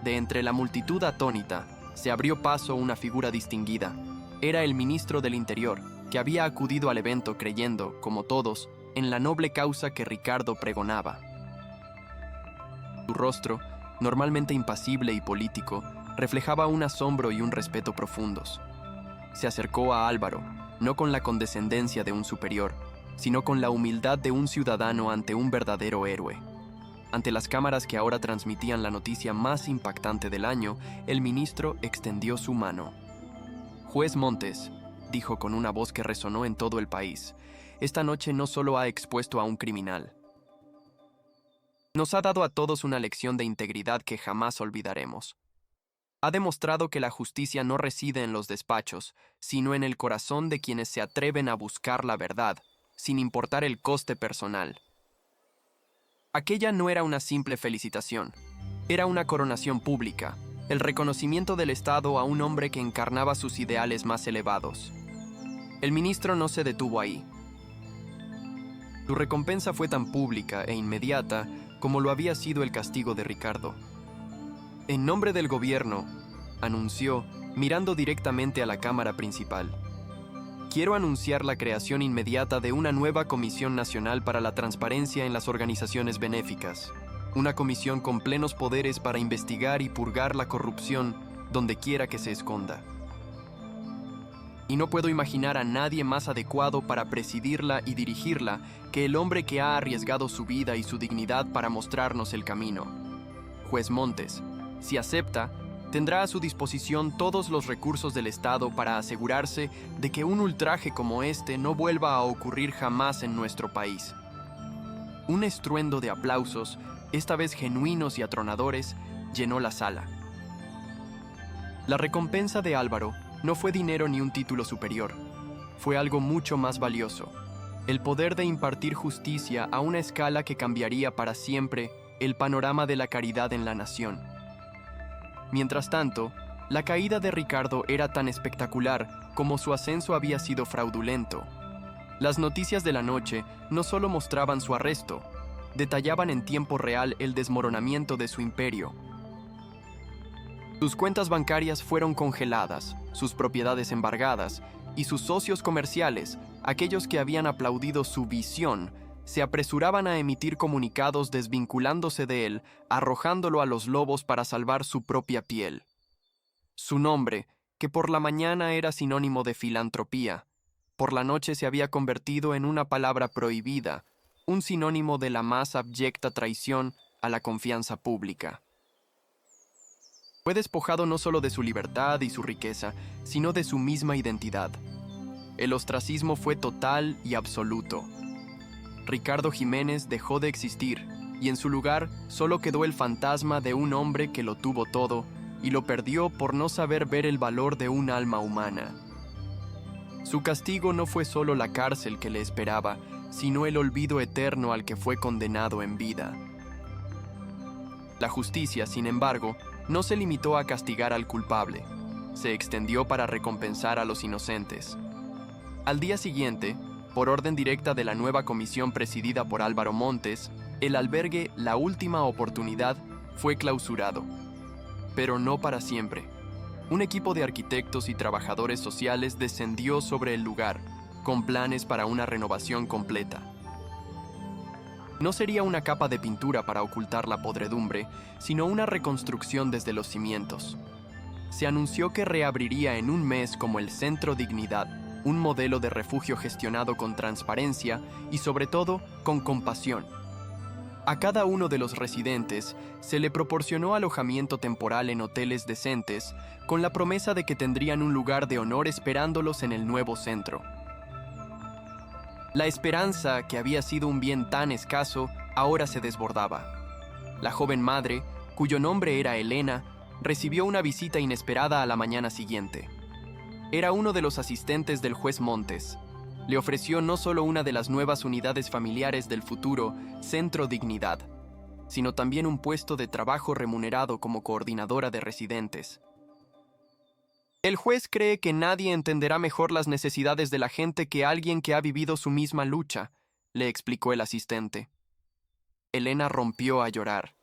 De entre la multitud atónita, se abrió paso una figura distinguida. Era el ministro del Interior, que había acudido al evento creyendo, como todos, en la noble causa que Ricardo pregonaba. Su rostro, normalmente impasible y político, reflejaba un asombro y un respeto profundos. Se acercó a Álvaro, no con la condescendencia de un superior, sino con la humildad de un ciudadano ante un verdadero héroe. Ante las cámaras que ahora transmitían la noticia más impactante del año, el ministro extendió su mano. «Juez Montes», dijo con una voz que resonó en todo el país, «esta noche no solo ha expuesto a un criminal. Nos ha dado a todos una lección de integridad que jamás olvidaremos. Ha demostrado que la justicia no reside en los despachos, sino en el corazón de quienes se atreven a buscar la verdad, sin importar el coste personal. Aquella no era una simple felicitación, era una coronación pública, el reconocimiento del Estado a un hombre que encarnaba sus ideales más elevados. El ministro no se detuvo ahí. Su recompensa fue tan pública e inmediata como lo había sido el castigo de Ricardo. En nombre del gobierno, anunció, mirando directamente a la cámara principal, quiero anunciar la creación inmediata de una nueva Comisión Nacional para la Transparencia en las Organizaciones Benéficas, una comisión con plenos poderes para investigar y purgar la corrupción donde quiera que se esconda. Y no puedo imaginar a nadie más adecuado para presidirla y dirigirla que el hombre que ha arriesgado su vida y su dignidad para mostrarnos el camino. Juez Montes, si acepta, tendrá a su disposición todos los recursos del Estado para asegurarse de que un ultraje como este no vuelva a ocurrir jamás en nuestro país. Un estruendo de aplausos, esta vez genuinos y atronadores, llenó la sala. La recompensa de Álvaro no fue dinero ni un título superior. Fue algo mucho más valioso: el poder de impartir justicia a una escala que cambiaría para siempre el panorama de la caridad en la nación. Mientras tanto, la caída de Ricardo era tan espectacular como su ascenso había sido fraudulento. Las noticias de la noche no solo mostraban su arresto, detallaban en tiempo real el desmoronamiento de su imperio. Sus cuentas bancarias fueron congeladas, sus propiedades embargadas, y sus socios comerciales, aquellos que habían aplaudido su visión, se apresuraban a emitir comunicados desvinculándose de él, arrojándolo a los lobos para salvar su propia piel. Su nombre, que por la mañana era sinónimo de filantropía, por la noche se había convertido en una palabra prohibida, un sinónimo de la más abyecta traición a la confianza pública. Fue despojado no solo de su libertad y su riqueza, sino de su misma identidad. El ostracismo fue total y absoluto. Ricardo Jiménez dejó de existir, y en su lugar solo quedó el fantasma de un hombre que lo tuvo todo y lo perdió por no saber ver el valor de un alma humana. Su castigo no fue solo la cárcel que le esperaba, sino el olvido eterno al que fue condenado en vida. La justicia, sin embargo, no se limitó a castigar al culpable, se extendió para recompensar a los inocentes. Al día siguiente, por orden directa de la nueva comisión presidida por Álvaro Montes, el albergue La Última Oportunidad fue clausurado. Pero no para siempre. Un equipo de arquitectos y trabajadores sociales descendió sobre el lugar, con planes para una renovación completa. No sería una capa de pintura para ocultar la podredumbre, sino una reconstrucción desde los cimientos. Se anunció que reabriría en un mes como el Centro Dignidad, un modelo de refugio gestionado con transparencia y sobre todo con compasión. A cada uno de los residentes se le proporcionó alojamiento temporal en hoteles decentes, con la promesa de que tendrían un lugar de honor esperándolos en el nuevo centro. La esperanza, que había sido un bien tan escaso, ahora se desbordaba. La joven madre, cuyo nombre era Elena, recibió una visita inesperada a la mañana siguiente. Era uno de los asistentes del juez Montes. Le ofreció no solo una de las nuevas unidades familiares del futuro Centro Dignidad, sino también un puesto de trabajo remunerado como coordinadora de residentes. El juez cree que nadie entenderá mejor las necesidades de la gente que alguien que ha vivido su misma lucha, le explicó el asistente. Elena rompió a llorar,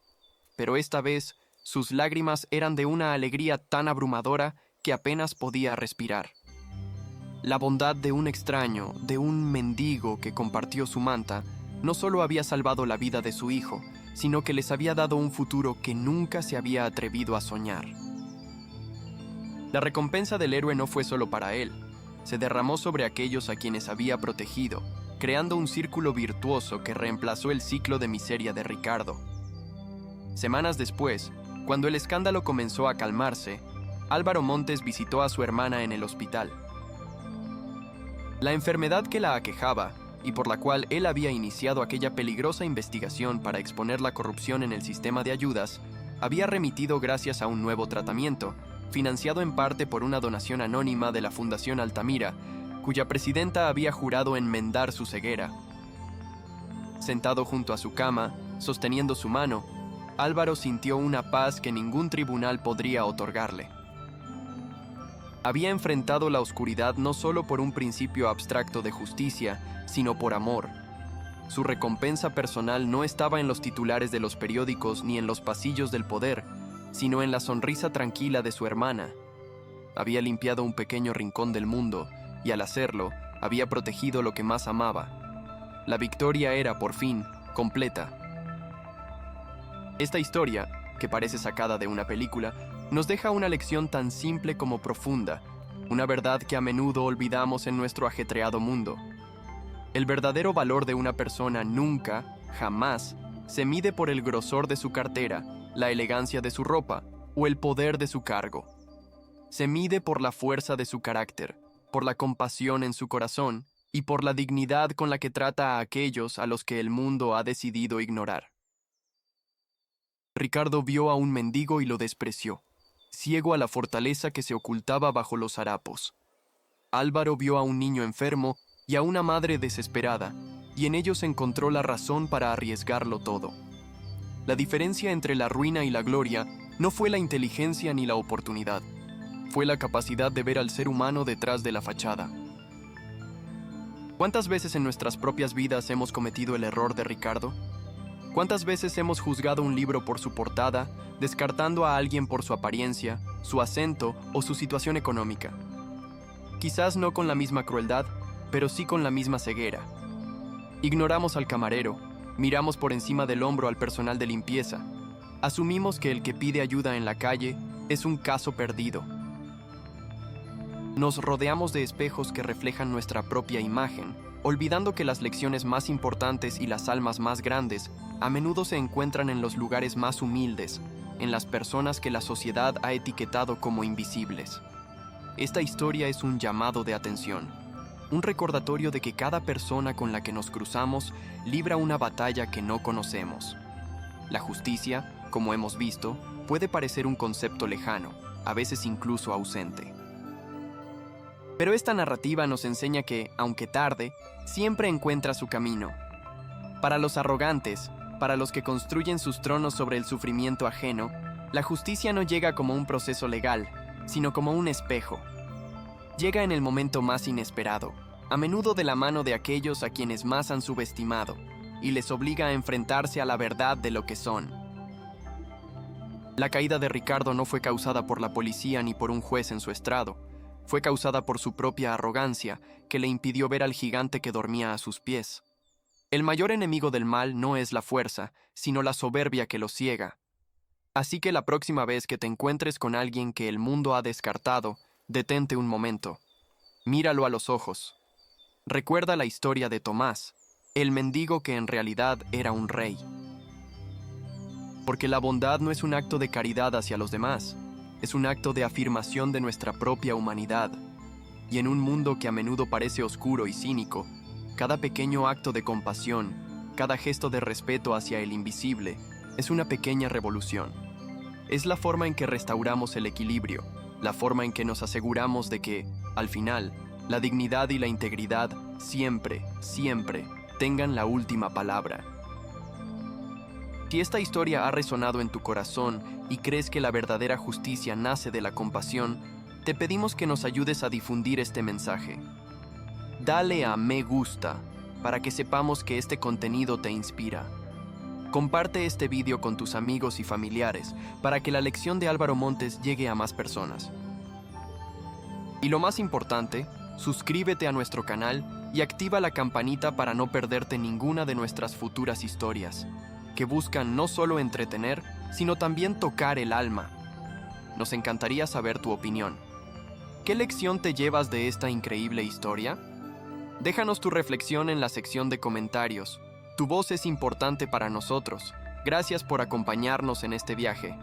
pero esta vez sus lágrimas eran de una alegría tan abrumadora que apenas podía respirar. La bondad de un extraño, de un mendigo que compartió su manta, no solo había salvado la vida de su hijo, sino que les había dado un futuro que nunca se había atrevido a soñar. La recompensa del héroe no fue solo para él, se derramó sobre aquellos a quienes había protegido, creando un círculo virtuoso que reemplazó el ciclo de miseria de Ricardo. Semanas después, cuando el escándalo comenzó a calmarse, Álvaro Montes visitó a su hermana en el hospital. La enfermedad que la aquejaba, y por la cual él había iniciado aquella peligrosa investigación para exponer la corrupción en el sistema de ayudas, había remitido gracias a un nuevo tratamiento, financiado en parte por una donación anónima de la Fundación Altamira, cuya presidenta había jurado enmendar su ceguera. Sentado junto a su cama, Sosteniendo su mano, Álvaro sintió una paz que ningún tribunal podría otorgarle. Había enfrentado la oscuridad no solo por un principio abstracto de justicia, sino por amor. Su recompensa personal no estaba en los titulares de los periódicos ni en los pasillos del poder, sino en la sonrisa tranquila de su hermana. Había limpiado un pequeño rincón del mundo, y al hacerlo, había protegido lo que más amaba. La victoria era, por fin, completa. Esta historia, que parece sacada de una película, nos deja una lección tan simple como profunda, una verdad que a menudo olvidamos en nuestro ajetreado mundo. El verdadero valor de una persona nunca, jamás, se mide por el grosor de su cartera, la elegancia de su ropa o el poder de su cargo. Se mide por la fuerza de su carácter, por la compasión en su corazón y por la dignidad con la que trata a aquellos a los que el mundo ha decidido ignorar. Ricardo vio a un mendigo y lo despreció, ciego a la fortaleza que se ocultaba bajo los harapos. Álvaro vio a un niño enfermo y a una madre desesperada, y en ellos encontró la razón para arriesgarlo todo. La diferencia entre la ruina y la gloria no fue la inteligencia ni la oportunidad, fue la capacidad de ver al ser humano detrás de la fachada. ¿Cuántas veces en nuestras propias vidas hemos cometido el error de Ricardo? ¿Cuántas veces hemos juzgado un libro por su portada, descartando a alguien por su apariencia, su acento o su situación económica? Quizás no con la misma crueldad, pero sí con la misma ceguera. Ignoramos al camarero, miramos por encima del hombro al personal de limpieza, asumimos que el que pide ayuda en la calle es un caso perdido. Nos rodeamos de espejos que reflejan nuestra propia imagen, olvidando que las lecciones más importantes y las almas más grandes a menudo se encuentran en los lugares más humildes, en las personas que la sociedad ha etiquetado como invisibles. Esta historia es un llamado de atención, un recordatorio de que cada persona con la que nos cruzamos libra una batalla que no conocemos. La justicia, como hemos visto, puede parecer un concepto lejano, a veces incluso ausente. Pero esta narrativa nos enseña que, aunque tarde, siempre encuentra su camino. Para los arrogantes, para los que construyen sus tronos sobre el sufrimiento ajeno, la justicia no llega como un proceso legal, sino como un espejo. Llega en el momento más inesperado, a menudo de la mano de aquellos a quienes más han subestimado, y les obliga a enfrentarse a la verdad de lo que son. La caída de Ricardo no fue causada por la policía ni por un juez en su estrado. Fue causada por su propia arrogancia, que le impidió ver al gigante que dormía a sus pies. El mayor enemigo del mal no es la fuerza, sino la soberbia que lo ciega. Así que la próxima vez que te encuentres con alguien que el mundo ha descartado, detente un momento. Míralo a los ojos. Recuerda la historia de Tomás, el mendigo que en realidad era un rey. Porque la bondad no es un acto de caridad hacia los demás, es un acto de afirmación de nuestra propia humanidad. Y en un mundo que a menudo parece oscuro y cínico, cada pequeño acto de compasión, cada gesto de respeto hacia el invisible, es una pequeña revolución. Es la forma en que restauramos el equilibrio, la forma en que nos aseguramos de que, al final, la dignidad y la integridad siempre, siempre tengan la última palabra. Si esta historia ha resonado en tu corazón y crees que la verdadera justicia nace de la compasión, te pedimos que nos ayudes a difundir este mensaje. Dale a me gusta para que sepamos que este contenido te inspira. Comparte este video con tus amigos y familiares para que la lección de Álvaro Montes llegue a más personas. Y lo más importante, suscríbete a nuestro canal y activa la campanita para no perderte ninguna de nuestras futuras historias, que buscan no solo entretener, sino también tocar el alma. Nos encantaría saber tu opinión. ¿Qué lección te llevas de esta increíble historia? Déjanos tu reflexión en la sección de comentarios. Tu voz es importante para nosotros. Gracias por acompañarnos en este viaje.